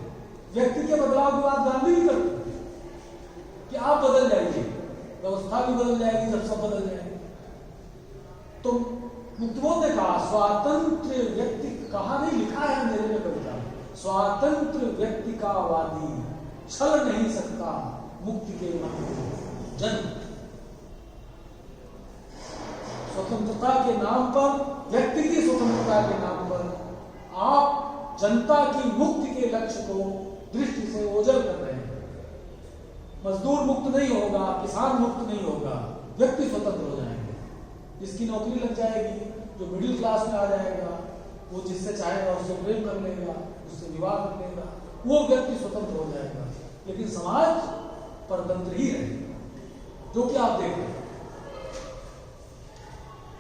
S1: व्यक्ति के बदलाव की बात गांधी भी करते हैं कि आप बदल जाइए, व्यवस्था भी बदल जाएगी जब सब बदल जाएंगे। तो मुक्तिबोध ने कहा स्वातंत्र व्यक्ति, कहा नहीं लिखा है मेरे में कविता में, स्वातंत्र व्यक्ति का वादी छल नहीं सकता मुक्ति के मन को जन्म। स्वतंत्रता के नाम पर, व्यक्ति की स्वतंत्रता के नाम पर आप जनता की मुक्ति के लक्ष्य को दृष्टि से ओझल कर रहे हैं। मजदूर मुक्त नहीं होगा, किसान मुक्त नहीं होगा, व्यक्ति स्वतंत्र हो जाएंगे। जिसकी नौकरी लग जाएगी, जो मिडिल क्लास में आ जाएगा, वो जिससे चाहेगा उससे प्रेम कर लेगा, उससे विवाह कर लेगा, वो व्यक्ति स्वतंत्र हो जाएगा। लेकिन समाज परतंत्र ही रहेगा, जो कि आप देख रहे हैं।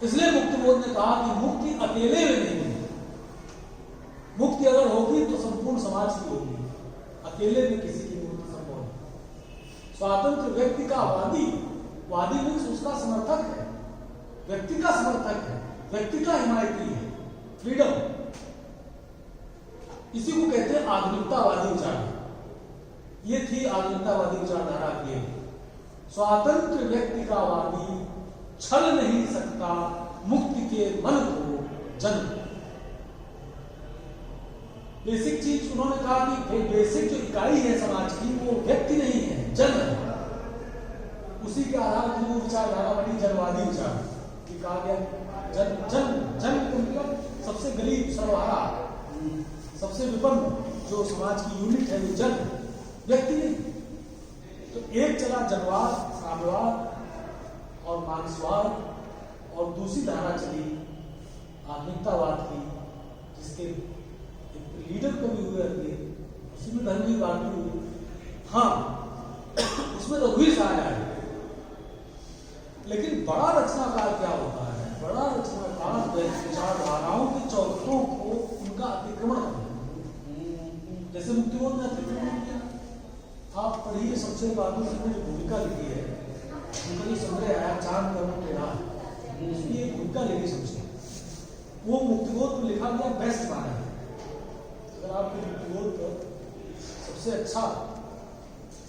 S1: इसलिए मुक्तिबोध ने कहा कि मुक्ति अकेले में नहीं है। मुक्ति अगर होगी तो संपूर्ण समाज की होगी, अकेले में किसी की मुक्ति संभव नहीं। स्वतंत्र व्यक्ति का वादी, वादी मीन्स उसका समर्थक है, व्यक्ति का समर्थक है, व्यक्ति का हिमायती है, फ्रीडम। इसी को कहते हैं आधुनिकतावादी विचार। ये थी आधुनिकतावादी विचारधारा की। स्वतंत्र व्यक्ति का वादी छल नहीं सकता मुक्ति के मन को जन्म। बेसिक चीज उन्होंने कहा कि बेसिक जो इकाई है समाज की वो व्यक्ति नहीं है, जन है। उसी के आधार पर वो विचारधारा बनी जनवादी विचार। कहा गया जन जन जन मतलब सबसे गरीब, सर्वहारा, सबसे विपन्न जो समाज की यूनिट है वो जन, व्यक्ति नहीं। तो एक चला जनवाद, साम्यवाद और मार्क्सवाद, और दूसरी धारा चली आधुनिकतावाद की, जिसके लीडर कभी हुए थे, उसी में धर्मी बात हुई। हाँ, उसमें रघुवीर सहाय आए। लेकिन बड़ा रचनाकार क्या होता है? बड़ा रचनाकार विचारधाराओं के चौखटों को उनका अतिक्रमण करना। जैसे मुक्तिबोध ने अतिक्रमण किया। आप पढ़िए सबसे बातों से जो भूमिका लिखी है, उनका जो संग्रह आया चांद कर्म टेढ़ा, उसकी एक भूमिका लिखी समझे, वो मुक्तिबोध में लिखा गया बेस्ट माना है। अगर आपको मुक्तिबोध पर सबसे अच्छा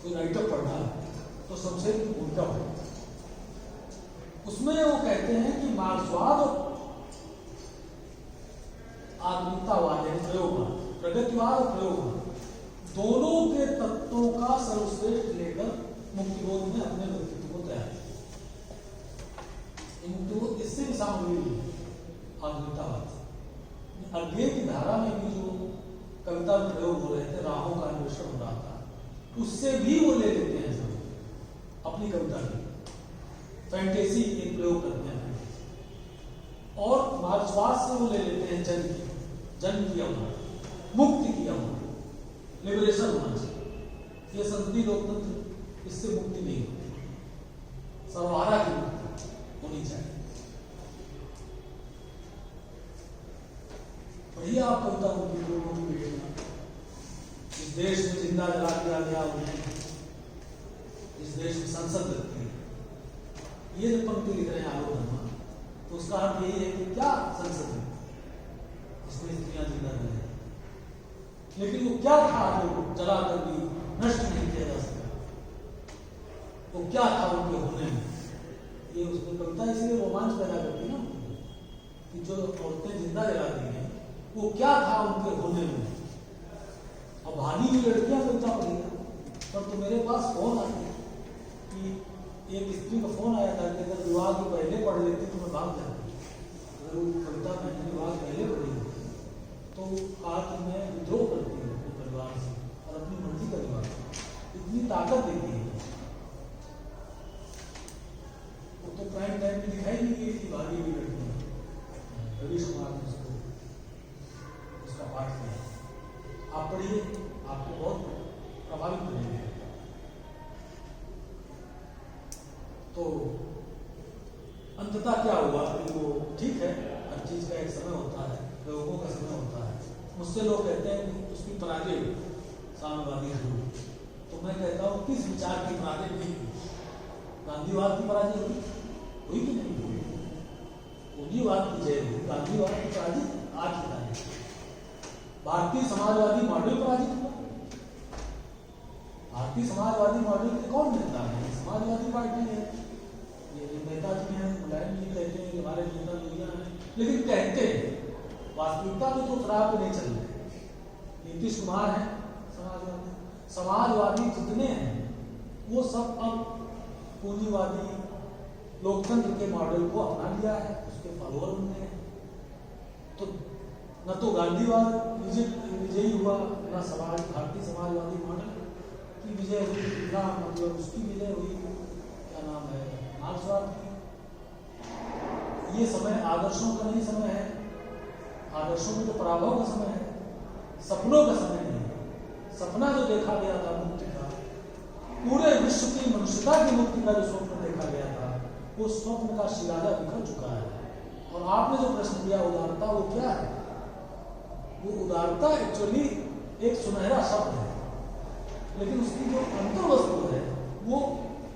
S1: कोई राइटर पढ़ना है तो सबसे भूमिका पढ़े। उसमें वो कहते हैं कि मार्क्सवाद और आधुनिकतावाद है प्रयोगवाद, प्रगतिवाद और प्रयोगवाद, दोनों के तत्वों का सर्वश्रेष्ठ लेकर मुक्तिबोध ने अपने व्यक्तित्व को तैयार किया। मुक्तिबोध इससे भी सामग्री आधुनिकतावाद। आगे की धारा में भी जो कविता में प्रयोग हो रहे थे, राहों का अन्वेषण हो रहा था, उससे भी वो ले लेते हैं सब अपनी कविता में, फैंटेसी के प्रयोग करते हैं। और मार्क्सवाद से वो ले लेते हैं जन्म की अवधारणा, मुक्ति की अवधारणा, लिबरेशन होना चाहिए। ये संसदीय लोकतंत्र, इससे मुक्ति नहीं होती, सर्वहारा की मुक्ति होनी चाहिए। पढ़िए आप कविता उनकी। इस देश में जिंदा जला दिया गया उन्हें, इस देश में संसद लगती है, ये जो पंक्ति लिख रहे हैं आलोक वर्मा, तो उसका अर्थ यही है कि क्या संसद है इसमें स्त्रियां जिंदा रहे, लेकिन वो क्या था जो जलाकर भी नष्ट नहीं किया जा सका, वो क्या था उनके होने में। ये उसमें कविता इसलिए रोमांच पैदा करती है ना, कि जो औरतें जिंदा जलाती हैं वो क्या था उनके होने में। अब भागी हुई लड़कियां कविता पढ़ी, पर तो मेरे पास फोन आती है कि एक स्त्री का फोन आया था कि अगर विवाह के पहले पढ़ लेती तो मैं भाग जाती। अगर वो कविता मैंने विवाह पहले पढ़ी होती तो कहा कि मैं विद्रोह करती हूँ अपने परिवार से और अपनी मर्जी का विवाह, इतनी ताकत देती है। वो तो प्राइम टाइम में दिखाई नहीं गई कि भागी हुई लड़कियां। रवीश कुमार ने उसका पाठ किया, आप पढ़िए, आपको बहुत प्रभावित करेंगे। तो अंततः क्या हुआ कि वो ठीक है, हर चीज का एक समय होता है, प्रयोगों का समय होता है। मुझसे लोग कहते हैं कि उसकी पराजय हुई, साम्यवादी हुई, तो मैं कहता हूँ किस विचार की पराजय नहीं हुई? गांधीवाद की पराजय हुई कि नहीं हुई? पूंजीवाद की जय हुई, गांधीवाद की पराजित आज की तारीख। भारतीय समाजवादी मॉडल पराजित हुआ। भारतीय समाजवादी मॉडल के कौन नेता है? समाजवादी पार्टी है। ये नेताजी हैं, मुलायम जी कहते हैं कि हमारे नेता लोहिया हैं, लेकिन कहते हैं वास्तविकता में तो उस राह पे नहीं चल रहे। नीतीश कुमार है समाजवादी जितने हैं वो सब अब पूंजीवादी लोकतंत्र के मॉडल को अपना लिया है, उसके फॉलोअर बनते हैं। तो न तो गांधीवाद विजयी हुआ, न भारतीय समाजवादी मॉडल की विजय हुई, न मतलब उसकी विजय हुई, क्या नाम है, मार्क्सवाद की। ये समय आदर्शों का नहीं समय है, आदर्शों में तो पराभव का समय है, सपनों का समय नहीं है। सपना जो देखा गया था मुक्ति का, पूरे विश्व की मनुष्यता की मुक्ति का जो स्वप्न देखा गया था, वो स्वप्न का शिलाला बिखर चुका है। और आपने जो प्रश्न किया उदारता, वो क्या है? वो उदारता एक्चुअली एक सुनहरा शब्द है, लेकिन उसकी जो अंतर वस्तु है वो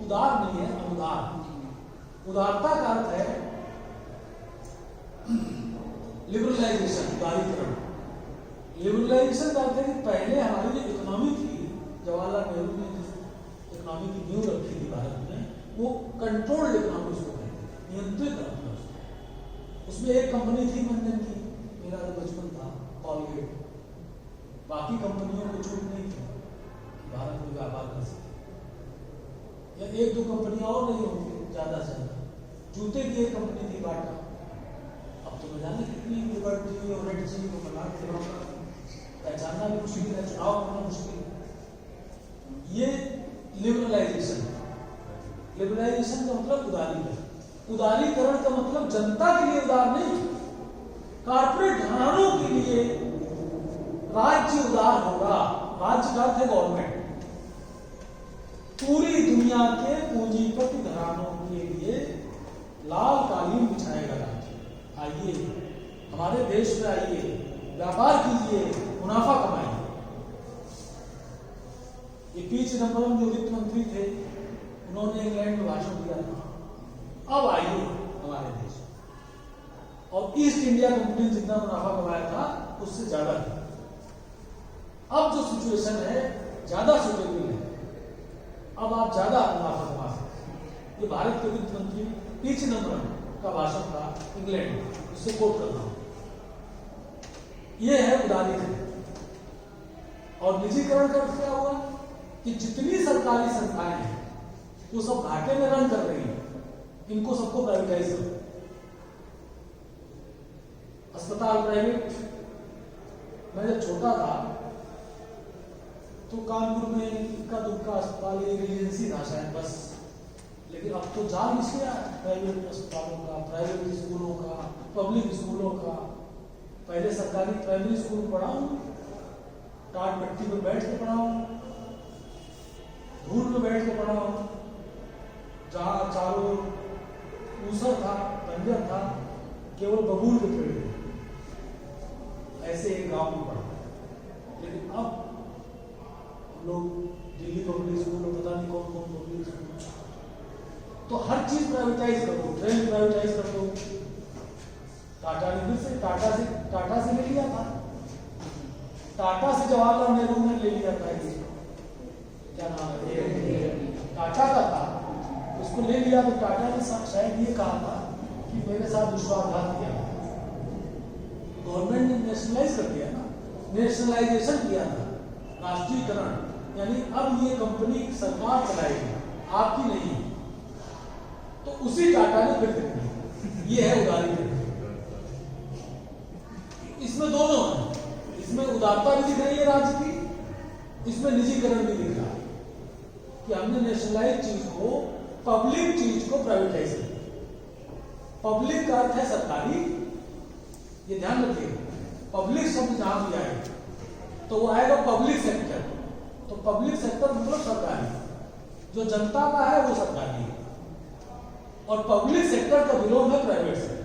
S1: उदार नहीं है, अनुदार। उदारता का अर्थ है लिबरलाइजेशन, उदारीकरण। लिबरलाइजेशन का अर्थ है कि पहले हमारी जो इकोनॉमी थी, जवाहरलाल नेहरू ने जिस इकोनॉमी की नींव रखी थी भारत में, वो कंट्रोल्ड इकोनॉमी उसको कहते थे, नियंत्रित इकोनॉमी। उसमें एक कंपनी थी मंदन की, मेरा जो बचपन था, कॉलगेट। बाकी कंपनियों को छूट नहीं थी कि भारत में व्यापार कर सके, या एक दो कंपनियां और नहीं होंगी ज्यादा से ज्यादा। जूते की एक कंपनी थी बाटा, अब तो न जाने कितनी लिबर्टी और रेड जी को पहचानना भी मुश्किल है, चुनाव करना मुश्किल है। ये लिबरलाइजेशन है। लिबरलाइजेशन का मतलब उदारीकरण। उदारीकरण का मतलब जनता के लिए उदार नहीं, कारपोरेट घरानों के लिए राज्य उदार होगा। राज्य का अर्थ है गवर्नमेंट। पूरी दुनिया के पूंजीपति घरानों के लिए लाल कालीन बिछाएगा राज्य। आइए हमारे देश में आइए, व्यापार कीजिए, मुनाफा कमाइए। ये पी चिदम्बरम जो वित्त मंत्री थे, उन्होंने इंग्लैंड में भाषण दिया था। अब आइए हमारे देश, और ईस्ट इंडिया कंपनी जितना मुनाफा कमाया था उससे ज्यादा था। अब जो सिचुएशन है ज्यादा सुटेबल है, अब आप ज्यादा मुनाफा कमा सकते हैं। ये भारत के वित्त मंत्री पी चिदम्बरम का भाषण था इंग्लैंड में, उससे कोट कर रहा हूं। ये है उदारीकरण। और निजीकरण का क्या हुआ कि जितनी सरकारी संस्थाएं हैं वो सब घाटे में रन कर रही हैं, इनको सबको प्राइवेटाइज करो। अस्पताल प्राइवेट। मैं जब छोटा था तो कानपुर में इक्का दुक्का अस्पताल, एक एजेंसी था शायद बस, लेकिन अब तो जाल इसलिए प्राइवेट अस्पतालों का, प्राइवेट स्कूलों का, पब्लिक स्कूलों का। पहले सरकारी प्राइमरी स्कूल में पढ़ाऊं, टाट पट्टी में बैठ के पढ़ाऊं, धूल में बैठ के पढ़ाऊं, जहां चारों ऊसर था, बंजर था, केवल बबूल के पेड़ थे, ऐसे एक गांव में पढ़ा। लेकिन अब लोग दिल्ली पब्लिक स्कूल में पता नहीं कौन कौन पब्लिक स्कूल, तो हर चीज प्राइवेटाइज कर दो, ट्रेन प्राइवेटाइज कर दो। टाटा ने फिर से टाटा से ले लिया था, टाटा से जवाहरलाल नेहरू ने ले लिया था। क्या नाम है, टाटा का था, उसको ले लिया तो टाटा ने शायद ये कहा था कि मेरे साथ विश्वासघात किया। गवर्नमेंट ने नेशनलाइज कर दिया ना, नेशनलाइजेशन किया था, राष्ट्रीयकरण। यानी अब ये कंपनी सरकार चलाएगी, आपकी नहीं। तो उसी टाटा ने फिर दिया। ये है उदारीकरण। इसमें दोनों है, इसमें उदारता भी दिख रही है राज्य की, इसमें निजीकरण भी दिख रहा है कि हमने नेशनलाइज चीज को, पब्लिक चीज को प्राइवेटाइज किया। पब्लिक का अर्थ है सरकारी, ये ध्यान रखिएगा। पब्लिक शब्द जहां भी आएगा तो वो आएगा पब्लिक सेक्टर। तो पब्लिक सेक्टर मतलब सरकारी, जो जनता का है वो सरकारी है, और पब्लिक सेक्टर का विरोध है प्राइवेट सेक्टर।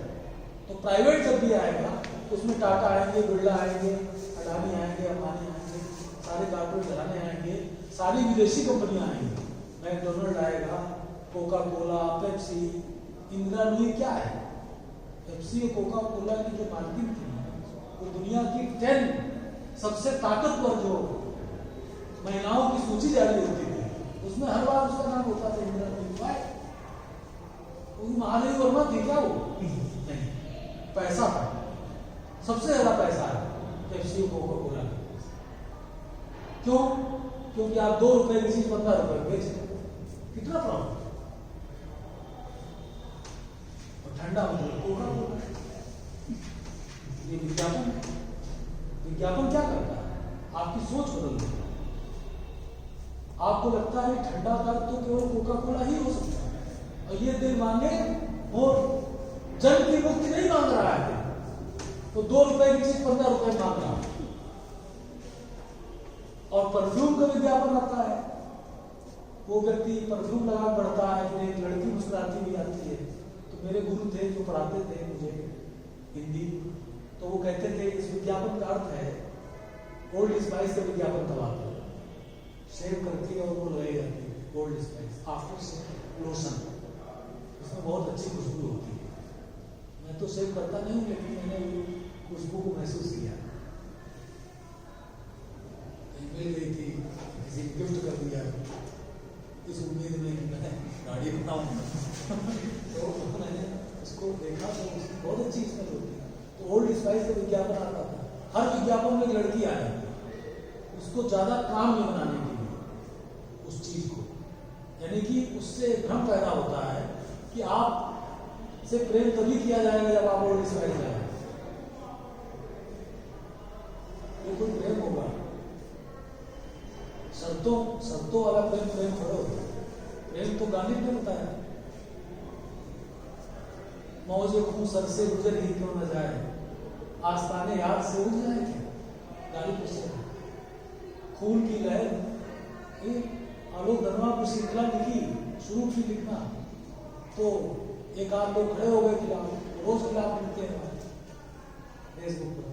S1: तो प्राइवेट जब भी आएगा तो उसमें टाटा आएंगे, बिरला आएंगे, अडानी आएंगे, अंबानी आएंगे, सारे कारपोरेट घराने आएंगे, सारी विदेशी कंपनियां आएंगी, मैकडोनल्ड आएगा, Coca Cola, Pepsi. Indira Nooyi क्या है? पेप्सी और कोका कोला की जो मार्केट थी वो दुनिया की 10 सबसे ताकतवर जो महिलाओं की सूची जारी होती थी, उसमें हर बार उसका नाम होता था इंदिरा नूई। महादेवी वर्मा थी क्या वो? नहीं, पैसा था, सबसे ज्यादा पैसा है पेप्सी कोका कोला। क्यों? क्योंकि आप 2 रुपए की चीज 15 रुपए बेच रहे, कितना प्रॉफिट। और ठंडा मतलब कोका कोला। ये विज्ञापन, विज्ञापन क्या करता है? आपकी सोच बदल देता है। आपको लगता है ठंडा का तो केवल कोका कोला ही हो सकता है, और ये दिल मांगे और जन की मुक्ति नहीं मांग रहा है, तो 2 रुपए की चीज 15 रुपए मांग रहा है। और परफ्यूम का विज्ञापन आता है, वो व्यक्ति परफ्यूम लगा बढ़ता है, फिर एक लड़की मुस्कुराती हुई आती है। तो मेरे गुरु थे जो पढ़ाते थे मुझे हिंदी, तो वो कहते थे इस विज्ञापन का अर्थ है, ओल्ड स्पाइस का विज्ञापन तब आता है, शेव करती है और वो लगाई जाती है Old Spice after shave lotion, उसमें बहुत अच्छी खुशबू होती है। मैं तो शेव करता नहीं हूँ, लेकिन मैंने खुशबू को महसूस किया। मिल गई थी, किसी ने गिफ्ट कर दिया इस उम्मीद में कि मैं गाड़ी बनाऊंगा तो मैंने उसको देखा तो उसकी बहुत अच्छी स्मेल होती है। तो ओल्ड स्पाइस का विज्ञापन आता था, हर विज्ञापन में एक लड़की आ जाती है, उसको ज्यादा काम नहीं बनाने के लिए उस चीज को, यानी कि उससे भ्रम पैदा होता है कि आप से प्रेम तभी किया जाएगा जब आप ओल्ड स्पाइस जाएंगे। ये कोई प्रेम होगा? शर्तों वाला प्रेम प्रेम थोड़ा होता है। प्रेम तो गाने में होता है, मौजे खून सर से गुजर ही क्यों न जाए, आस्ताने याद से उठ जाए क्या, गाली पे खून की लहर। आलोक धनवा को श्रृंखला लिखी, शुरू की लिखना, तो एक आध लोग खड़े हो गए खिलाफ, रोज खिलाफ लिखते हैं फेसबुक पर।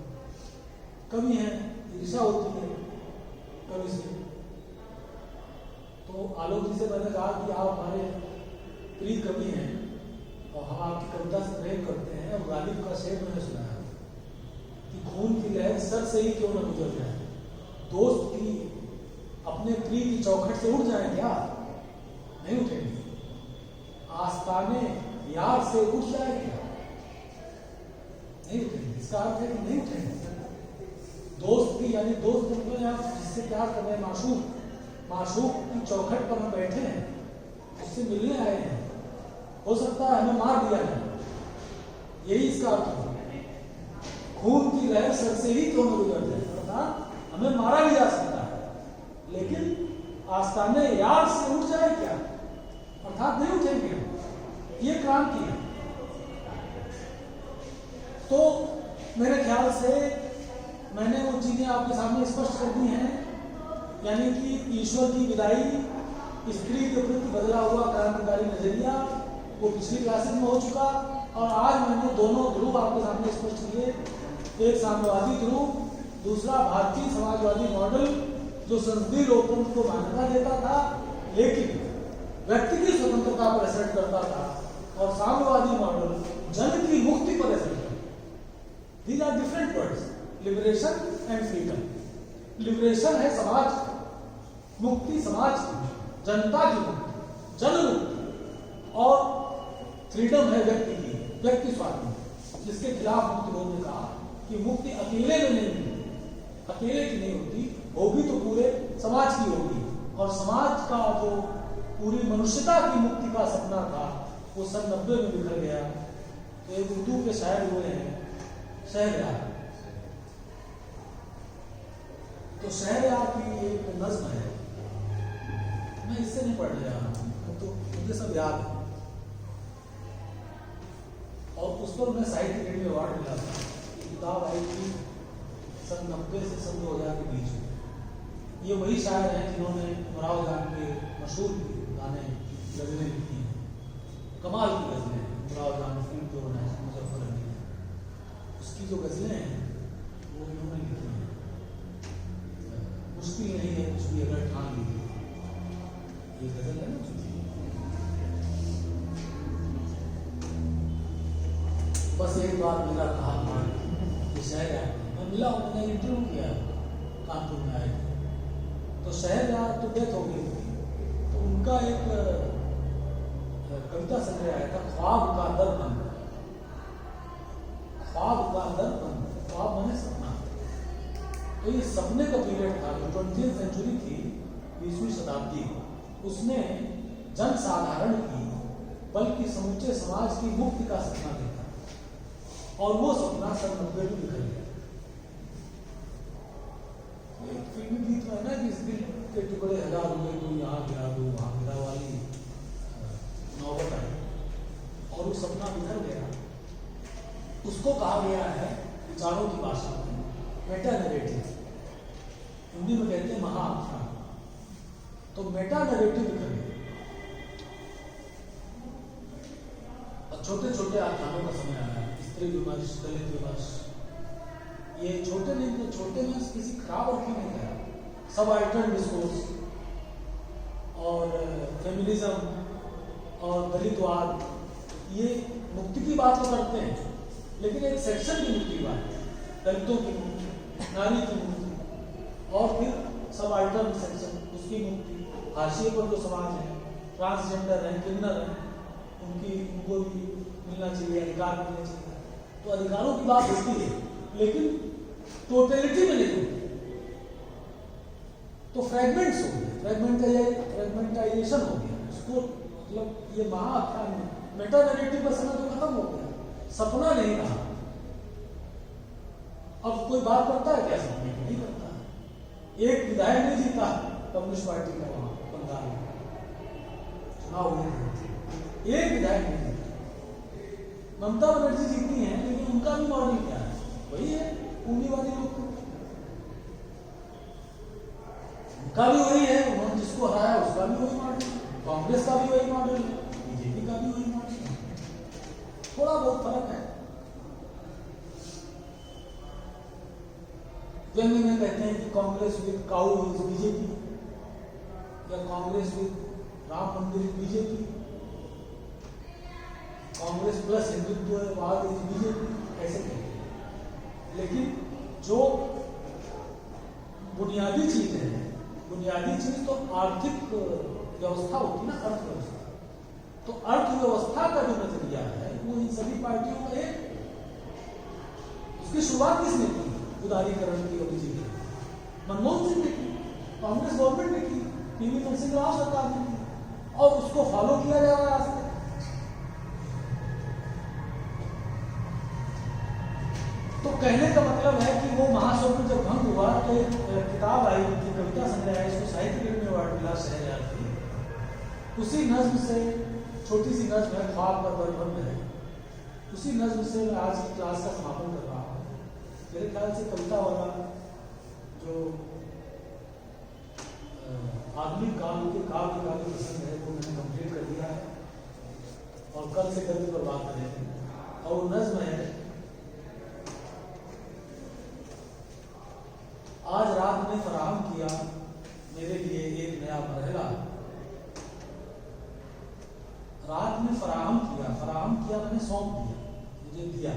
S1: कभी है ईर्षा होती है कभी से। तो आलोक जी से मैंने कहा कि आप हमारे प्रिय कवि हैं और हम आपकी कविता से प्रेम करते हैं, और गालिब का शेर मैंने सुना है कि खून की लहर सर से ही क्यों न गुजर जाए, दोस्त की अपने प्रिय की चौखट से उठ जाए क्या, नहीं उठेंगे। आस्ताने यार से उठ जाए क्या, नहीं उठेंगे। इसका अर्थ है कि नहीं उठेंगे। दोस्त की, यानी दोस्त मतलब आप जिससे प्यार कर रहे हैं, माशूक की चौखट पर हम बैठे हैं, उससे मिलने आए हैं, हो सकता है हमें मार दिया है, यही इसका अर्थ है। खून की लहर सर से ही क्यों न गुजर जाए, अर्थात हमें मारा भी जा सकता है, लेकिन आस्ताने यार से उठ जाए क्या, अर्थात नहीं उठेंगे। ये क्रांति है। तो मेरे ख्याल से मैंने वो चीजें आपके सामने स्पष्ट कर दी हैं, यानी कि ईश्वर की विदाई, स्त्री के प्रति बदला हुआ क्रांतिकारी नजरिया, वो पिछली क्लासेस में हो चुका, और आज मैंने दोनों ध्रुव आपके सामने स्पष्ट किए, एक साम्यवादी ध्रुव, दूसरा भारतीय समाजवादी मॉडल जो संसदीय लोकतंत्र को मान्यता देता था लेकिन व्यक्ति की स्वतंत्रता पर असर करता था, और साम्यवादी मॉडल जन की मुक्ति पर असर करता। These are different words, liberation and freedom. Liberation है समाज मुक्ति, समाज की, जनता की मुक्ति, जन मुक्ति, और फ्रीडम है व्यक्ति की, व्यक्ति स्वाधीन, जिसके खिलाफ मुक्तिबोध ने कहा कि मुक्ति अकेले में नहीं मिलती, अकेले की नहीं होती, होगी तो पूरे समाज की होगी, और समाज का जो पूरी मनुष्यता की मुक्ति का सपना था वो सन 90 में बिखर गया। तो एक उर्दू के शायर हुए हैं शहरयार, तो शहरयार की एक नज्म है, मैं इससे नहीं पढ़ने जा रहा हूँ, तो मुझे सब याद है, और उस पर उन्हें साहित्य अकेडमी अवार्ड मिला था। किताब आई थी सन 90 से सन 2000 के बीच में। ये वही शायर हैं जिन्होंने उमराव जान के मशहूर गाने, गजलें लिखी हैं, कमाल की गजलें हैं। उमराव जान फिल्म जो बनाई मुजफ्फर अली ने, उसकी जो गजलें हैं वो इन्होंने लिखी हैं। मुश्किल नहीं है कुछ भी अगर ठान लीजिए, ये गजल है ना। बस एक बार मेरा कहा मान, ये शहरयार, मैं मिला हूँ, मैंने इंटरव्यू किया कानपुर में आए थे, तो शहरयार तो डेथ हो गई थी, तो उनका एक कविता संग्रह आया था, ख्वाब का दर बन। तो ये सपने का पीरियड था। जो 20वीं सेंचुरी थी, 20वीं शताब्दी, उसने जन साधारण की बल्कि समूचे समाज की मुक्ति का सपना देखा और वो सपना सन 90 में निकल गया। एक फिल्मी गीत में है ना कि इस दिल के टुकड़े 1000 हुए, कोई यहाँ गिरा दो वहां गिरा वाली नौबत आई और वो सपना बिखर गया। उसको कहा गया है विचारों की भाषा में मेटा नैरेटिव, हिंदी में कहते हैं महाआख्यान। तो मेटा नैरेटिव बिखर गया और छोटे छोटे आख्यानों का समय आया। स्त्री विमर्श, दलित विमर्श, ये छोटे नहीं थे, छोटे में किसी खराब अर्थ में नहीं गया। सबाल्टर्न डिस्कोर्स और फेमिनिज्म और दलितवाद, ये मुक्ति की बात तो करते हैं, लेकिन एक सेक्शन की मुक्ति की बात है, दलितों की मुक्ति, नारी की मुक्ति और फिर सबाल्टर्न सेक्शन, उसकी मुक्ति। हाशिए पर जो समाज है, ट्रांसजेंडर है, किन्नर है, उनको भी मिलना चाहिए, अधिकार मिलने चाहिए। तो अधिकारों की बात होती है, लेकिन टोटलिटी में नहीं होती। तो फ्रेगमेंट्स हो गए, फ्रेगमेंटाइजेशन हो गया। उसको मतलब ये महाआख्यान में मेटा नैरेटिव का समय तो खत्म हो गया, सपना नहीं रहा। अब कोई बात करता है क्या सपने की? नहीं करता है। एक विधायक नहीं जीता कम्युनिस्ट पार्टी का वहां बंगाल में चुनाव हुए थे, एक विधायक नहीं जीता। ममता बनर्जी जीती हैं, लेकिन उनका भी मॉडल क्या है? वही है पूंजीवादी लोग, उनका भी वही है। उन्होंने जिसको हराया उसका भी वही मॉडल, कांग्रेस का भी वही मॉडल, बीजेपी का भी वही मॉडल, थोड़ा बहुत फर्क है। व्यंग्य में कहते हैं कि Congress with cow is BJP, या Congress with Ram Mandir is BJP, Congress plus हिंदुत्ववाद इज बीजेपी, ऐसे कहते हैं। लेकिन जो बुनियादी चीज है, बुनियादी चीज तो आर्थिक व्यवस्था होती ना, अर्थव्यवस्था। तो अर्थव्यवस्था का जो नजरिया है वो इन सभी पार्टियों का एक, उसकी शुरुआत किसने की? उदारीकरण की और बीजेपी, मनमोहन सिंह ने की, कांग्रेस गवर्नमेंट ने की, पीवी नरसिंह राव सरकार ने की, और उसको फॉलो किया जा रहा है आज तक। तो कहने का मतलब है कि वो महास्वप्न जब भंग हुआ तो एक किताब आई उनकी, कविता संग्रह है, इसको साहित्य अकादमी अवार्ड मिला, शहरयार की। उसी नज्म से, छोटी सी नज्म है, ख्वाब पर बंद है, उसी नज्म से मैं आज की क्लास का समापन कर रहा हूँ। मेरे ख्याल से कविता वाला जो आधुनिक काल के काव्य का जो प्रसंग है वो मैंने कंप्लीट कर दिया है और कल से गद्य पर बात करेंगे। और नज्म है, आज रात ने फराहम किया मेरे लिए एक नया मरहला। रात ने फराहम किया मैंने सौंप दिया, मुझे दिया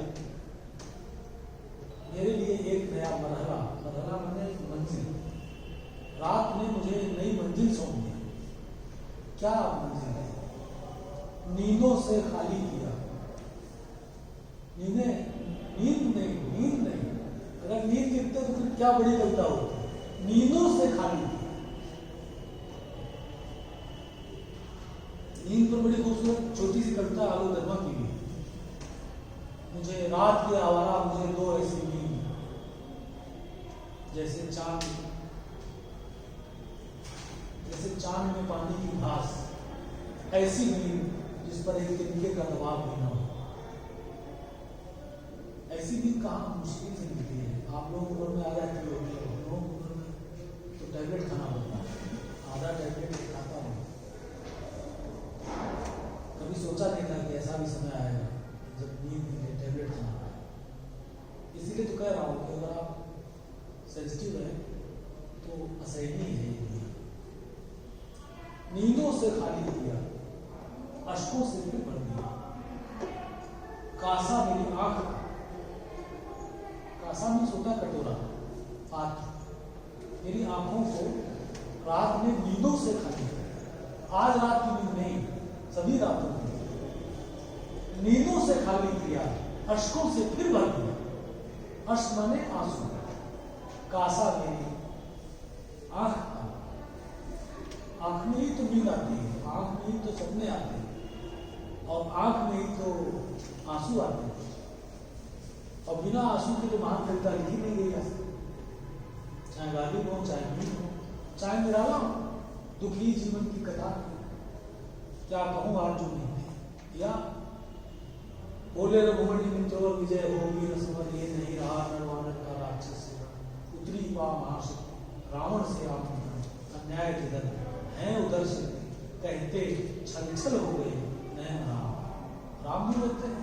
S1: मेरे लिए एक नया मरहला, मरहला मैंने मंजिल। रात ने मुझे नई मंजिल सौंप दिया। क्या मंजिल है? नींदों से खाली किया। नींद नहीं, अगर नींद लिखते तो फिर क्या बड़ी कविता होती। नींदों से खाली किया। नींद पर बड़ी खूबसूरत छोटी सी कविता आलू धर्मा की भी। मुझे रात के आवारा, मुझे दो ऐसी नींद जैसे चांद में पानी की घास, ऐसी नींद जिस पर एक तिनके का दबाव भी ना हो। ऐसी नींद कहाँ मुश्किल से मिलती है। आप लोगों उम्र में आ जाती होगी, हम लोगों उम्र में तो टैबलेट खाना पड़ता है, आधा टैबलेट खाता हूँ। कभी सोचा नहीं था कि ऐसा भी समय आएगा जब नींद में टैबलेट खाना पड़ेगा। इसीलिए तो कह रहा हूँ कि अगर आप सेंसिटिव है तो असहनीय है ये दुनिया। नींदों से खाली किया, अश्कों से फिर भर दिया। कासा मेरी आंख का, कासा में सोता कटोरा, पात्र, मेरी आंखों को रात में नींदों से खाली किया। आज रात की नींद नहीं, सभी रातों की नींदों से खाली किया, अश्कों से फिर भर दिया। अश्क माने आंसू, कासा मेरी आंख था, आंख में ही तो नींद आती है, आंख में ही तो सपने आते हैं, और आंख में ही तो आंसू आते हैं, और बिना आंसू के तो महान कविता लिखी नहीं गई है। चाहे गालिब हो, चाहे मीर हो, चाहे निराला हो, दुखी जीवन की कथा क्या कहूँ आज जो नहीं, या बोले रघुमणि मित्रों विजय होगी न समझ ये नहीं रहा नरवानर का राक्षस से उतरी पा महाशक्ति रावण से आप अन्याय जिधर हैं उधर से कहते छल हो गए नयन राम भी होते हैं,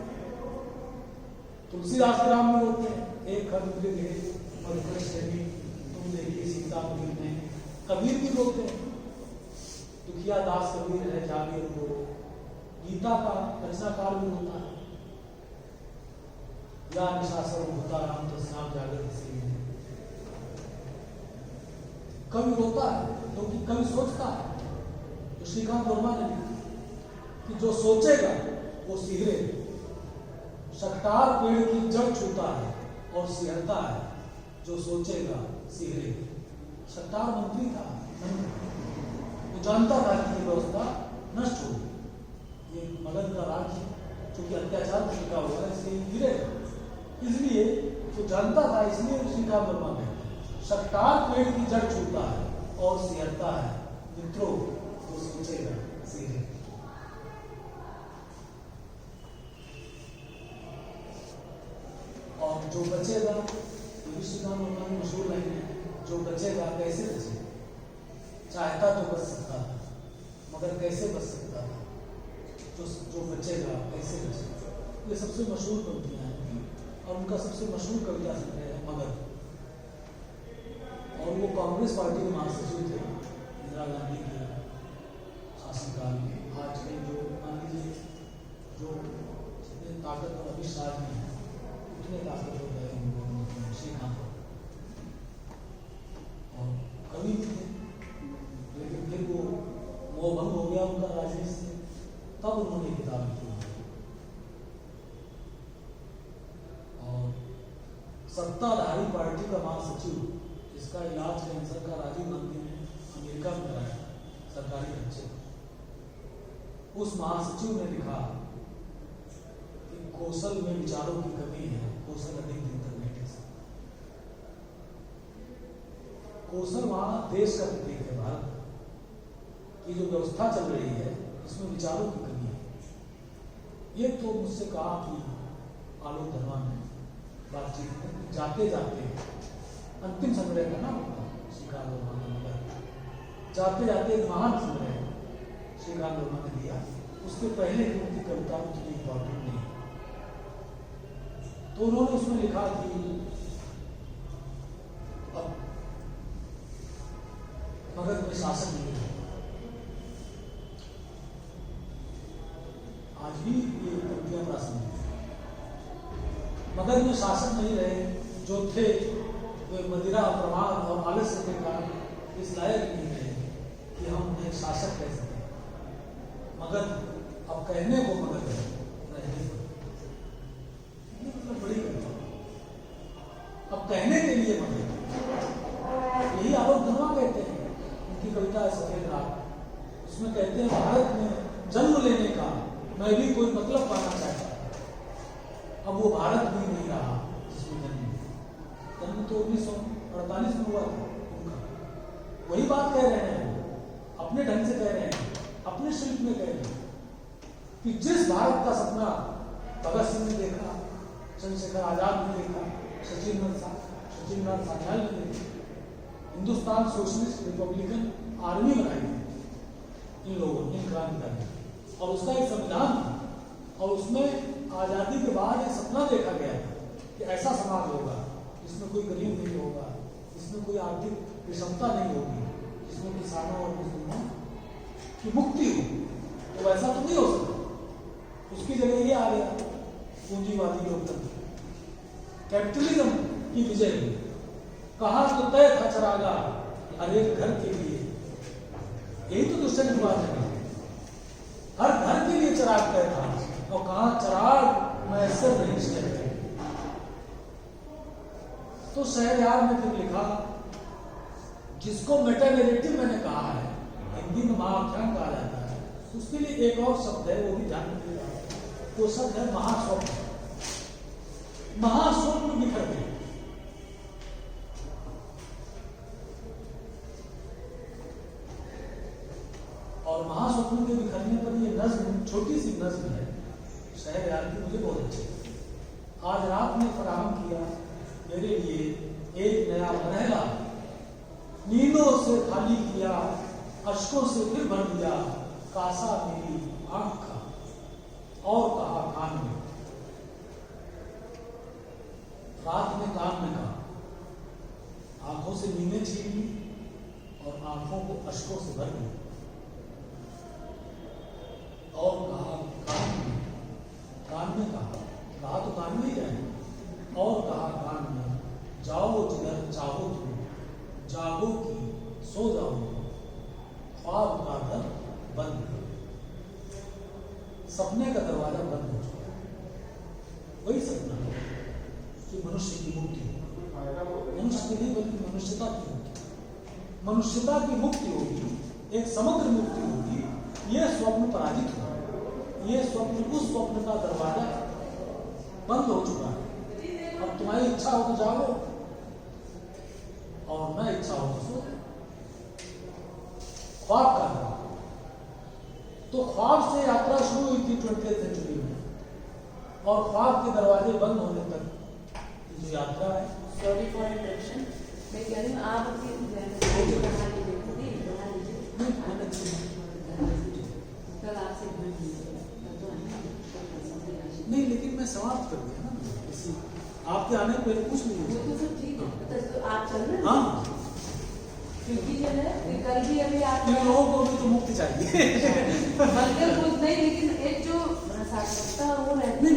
S1: तुलसीदास राम भी होते हैं। एक खत तुम देखिए सीता में, कबीर भी बोलते हैं, दुखिया दास कबीर है जागीर को, गीता का रचनाकार भी होता है, या निशासन होता राम तो श्याम जागृत से कवि होता है, क्योंकि कवि सोचता है। तो श्रीकांत वर्मा ने लिखा कि जो सोचेगा वो सिहरेगा, शक्टार पेड़ की जड़ छूता है और सिहरता है, जो सोचेगा सिहरेगा। शक्टार मंत्री था, वो जानता था कि व्यवस्था नष्ट होगी, ये मगध का राज्य क्योंकि अत्याचार में टिका हुआ है इसलिए गिरेगा, इसलिए वो जानता था, इसलिए श्रीकांत वर्मा ने शक्टार पेड़ की जड़ छूता है और सिहरता है, मित्रों वो सोचेगा सिहरेगा। और जो बचेगा, ये भी श्रीकांत वर्मा की मशहूर लाइन है, जो बचेगा कैसे बचे, चाहता तो बच सकता था मगर कैसे बच सकता था, जो बचेगा कैसे बचेगा। ये सबसे मशहूर पंक्तियां हैं और उनका सबसे मशहूर कविता संग्रह है मगध, और वो कांग्रेस पार्टी के महासचिव थे इंदिरा गांधी के शासनकाल में। आज के जो मान लीजिए जो जितने ताकतवर अमित शाह में है उतने ताकतवर है श्रीकांत, और कवि भी थे, लेकिन फिर वो मोहभंग हो गया उनका राजनीति से, तब उन्होंने किताब लिखी। और सत्ताधारी पार्टी का महासचिव, इसका इलाज कैंसर का राजीव गांधी ने अमेरिका में कराया सरकारी खर्चे, उस महासचिव ने लिखा कि कौशल में विचारों की कमी है, कौशल अधिक दिन तक नहीं टिक सकता। कौशल वहां देश का प्रतीक है, भारत की जो व्यवस्था चल रही है इसमें विचारों की कमी है। ये तो मुझसे कहा कि आलोक धनवा ने बातचीत में, जाते जाते अंतिम संग्रह का नाम होता श्रीकांत वर्मा ने मगर जाते जाते एक महान संग्रह श्रीकांत वर्मा ने दिया, उसके पहले की उनकी कविता उतनी इंपॉर्टेंट नहीं। तो उन्होंने उसमें लिखा कि अब मगध में शासन नहीं है। आज भी ये पंक्तियां प्रासंगिक हैं। मगध में शासन नहीं रहे, जो थे वे मदिरा, प्रमाद और आलस्य के कारण इस लायक नहीं रहे कि हम उन्हें शासक कह सकें। मगध अब कहने को मगध है, रहने को ये मतलब बड़ी कविता। अब कहने के लिए मगध, यही आलोक धनवा कहते हैं, उनकी कविता है सफेद रात। उसमें कहते हैं भारत में जन्म लेने का मैं भी कोई मतलब पाना चाहता था। अब वो भारत भी नहीं रहा जिसमें जन्म तो 1948 में हुआ था उनका। वही बात कह रहे हैं, अपने ढंग से कह रहे हैं, अपने शिल्प में कह रहे हैं कि जिस भारत का सपना भगत सिंह ने देखा, चंद्रशेखर आजाद ने देखा, सचिंद्रनाथ सान्याल ने देखा, हिंदुस्तान सोशलिस्ट रिपब्लिकन आर्मी बनाई थी इन लोगों ने, इन क्रांतिकारी, और उसका एक संविधान था, और उसमें आजादी के बाद एक सपना देखा गया कि ऐसा समाज होगा जिसमें कोई गरीब नहीं होगा, जिसमें कोई आर्थिक विषमता नहीं होगी, जिसमें किसानों और मजदूरों की मुक्ति हो। तो वैसा तो नहीं हो सकता, उसकी जगह ये आ गया पूंजीवादी लोकतंत्र, कैपिटलिज्म की विजय हुई। कहा तो तय था चरागा हर एक घर के लिए, यही तो दुष्यंत बात है, हर घर के लिए चिराग तय था, और कहा चिराग मैसर नहीं, तो शहरयार ने फिर लिखा, जिसको मेटानेरेटिव मैंने कहा है, हिंदी में महाआख्यान कहा जाता है, उसके लिए एक और शब्द है, वो भी ध्यान रखिएगा। वो शब्द है महास्वप्न। महास्वप्न बिखर गए। और महास्वप्न के बिखरने पर ये नज्म, छोटी सी नज्म है शहरयार की, मुझे बहुत अच्छी लगी। आज रात ने फराहम किया मेरे लिए एक नया महला, नींदों से खाली किया, अश्कों से फिर भर दिया, कासा मेरी आंख का और कहा कान में। रात में कान में कहा, आंखों से नींदें छीन ली और आंखों को अश्कों से भर दिया, और कहा कान में कहा तो कान में ही जाएंगे, और कहा कान में, जाओ जिधर चाहो तुम, जागो की सो जाओ, ख्वाब का दर बंद करो। सपने का दरवाजा बंद हो चुका है। वही सपना है कि मनुष्य की मुक्ति हो, मनुष्य की नहीं बल्कि मनुष्यता की मुक्ति। मनुष्यता की मुक्ति होगी, एक समग्र मुक्ति होगी। यह स्वप्न पराजित हुआ, ये स्वप्न, उस स्वप्न का दरवाजा बंद हो चुका है। अब तुम्हारी इच्छा हो तो जाओ, और मैं इच्छा हो तो सो। ख्वाब का दरवाजा, तो ख्वाब से यात्रा शुरू हुई थी 20वीं सेंचुरी में, और ख्वाब के दरवाजे बंद होने तक जो यात्रा है।
S4: सॉरी फॉर इंटरप्शन, मैं कह रही हूँ आप अपनी बढ़ा लीजिए, कल आपसे
S1: नहीं, लेकिन मैं समाप्त कर दिया ना, इसी आपके आने पर कुछ नहीं
S4: वो तो सब ठीक है, तो आप चल रहे हैं।
S1: हाँ,
S4: क्योंकि जो है कल भी अभी आप
S1: इन लोगों को भी तो मुक्ति चाहिए।
S4: बल्कि कुछ नहीं, लेकिन एक जो सार्थकता वो रहती है।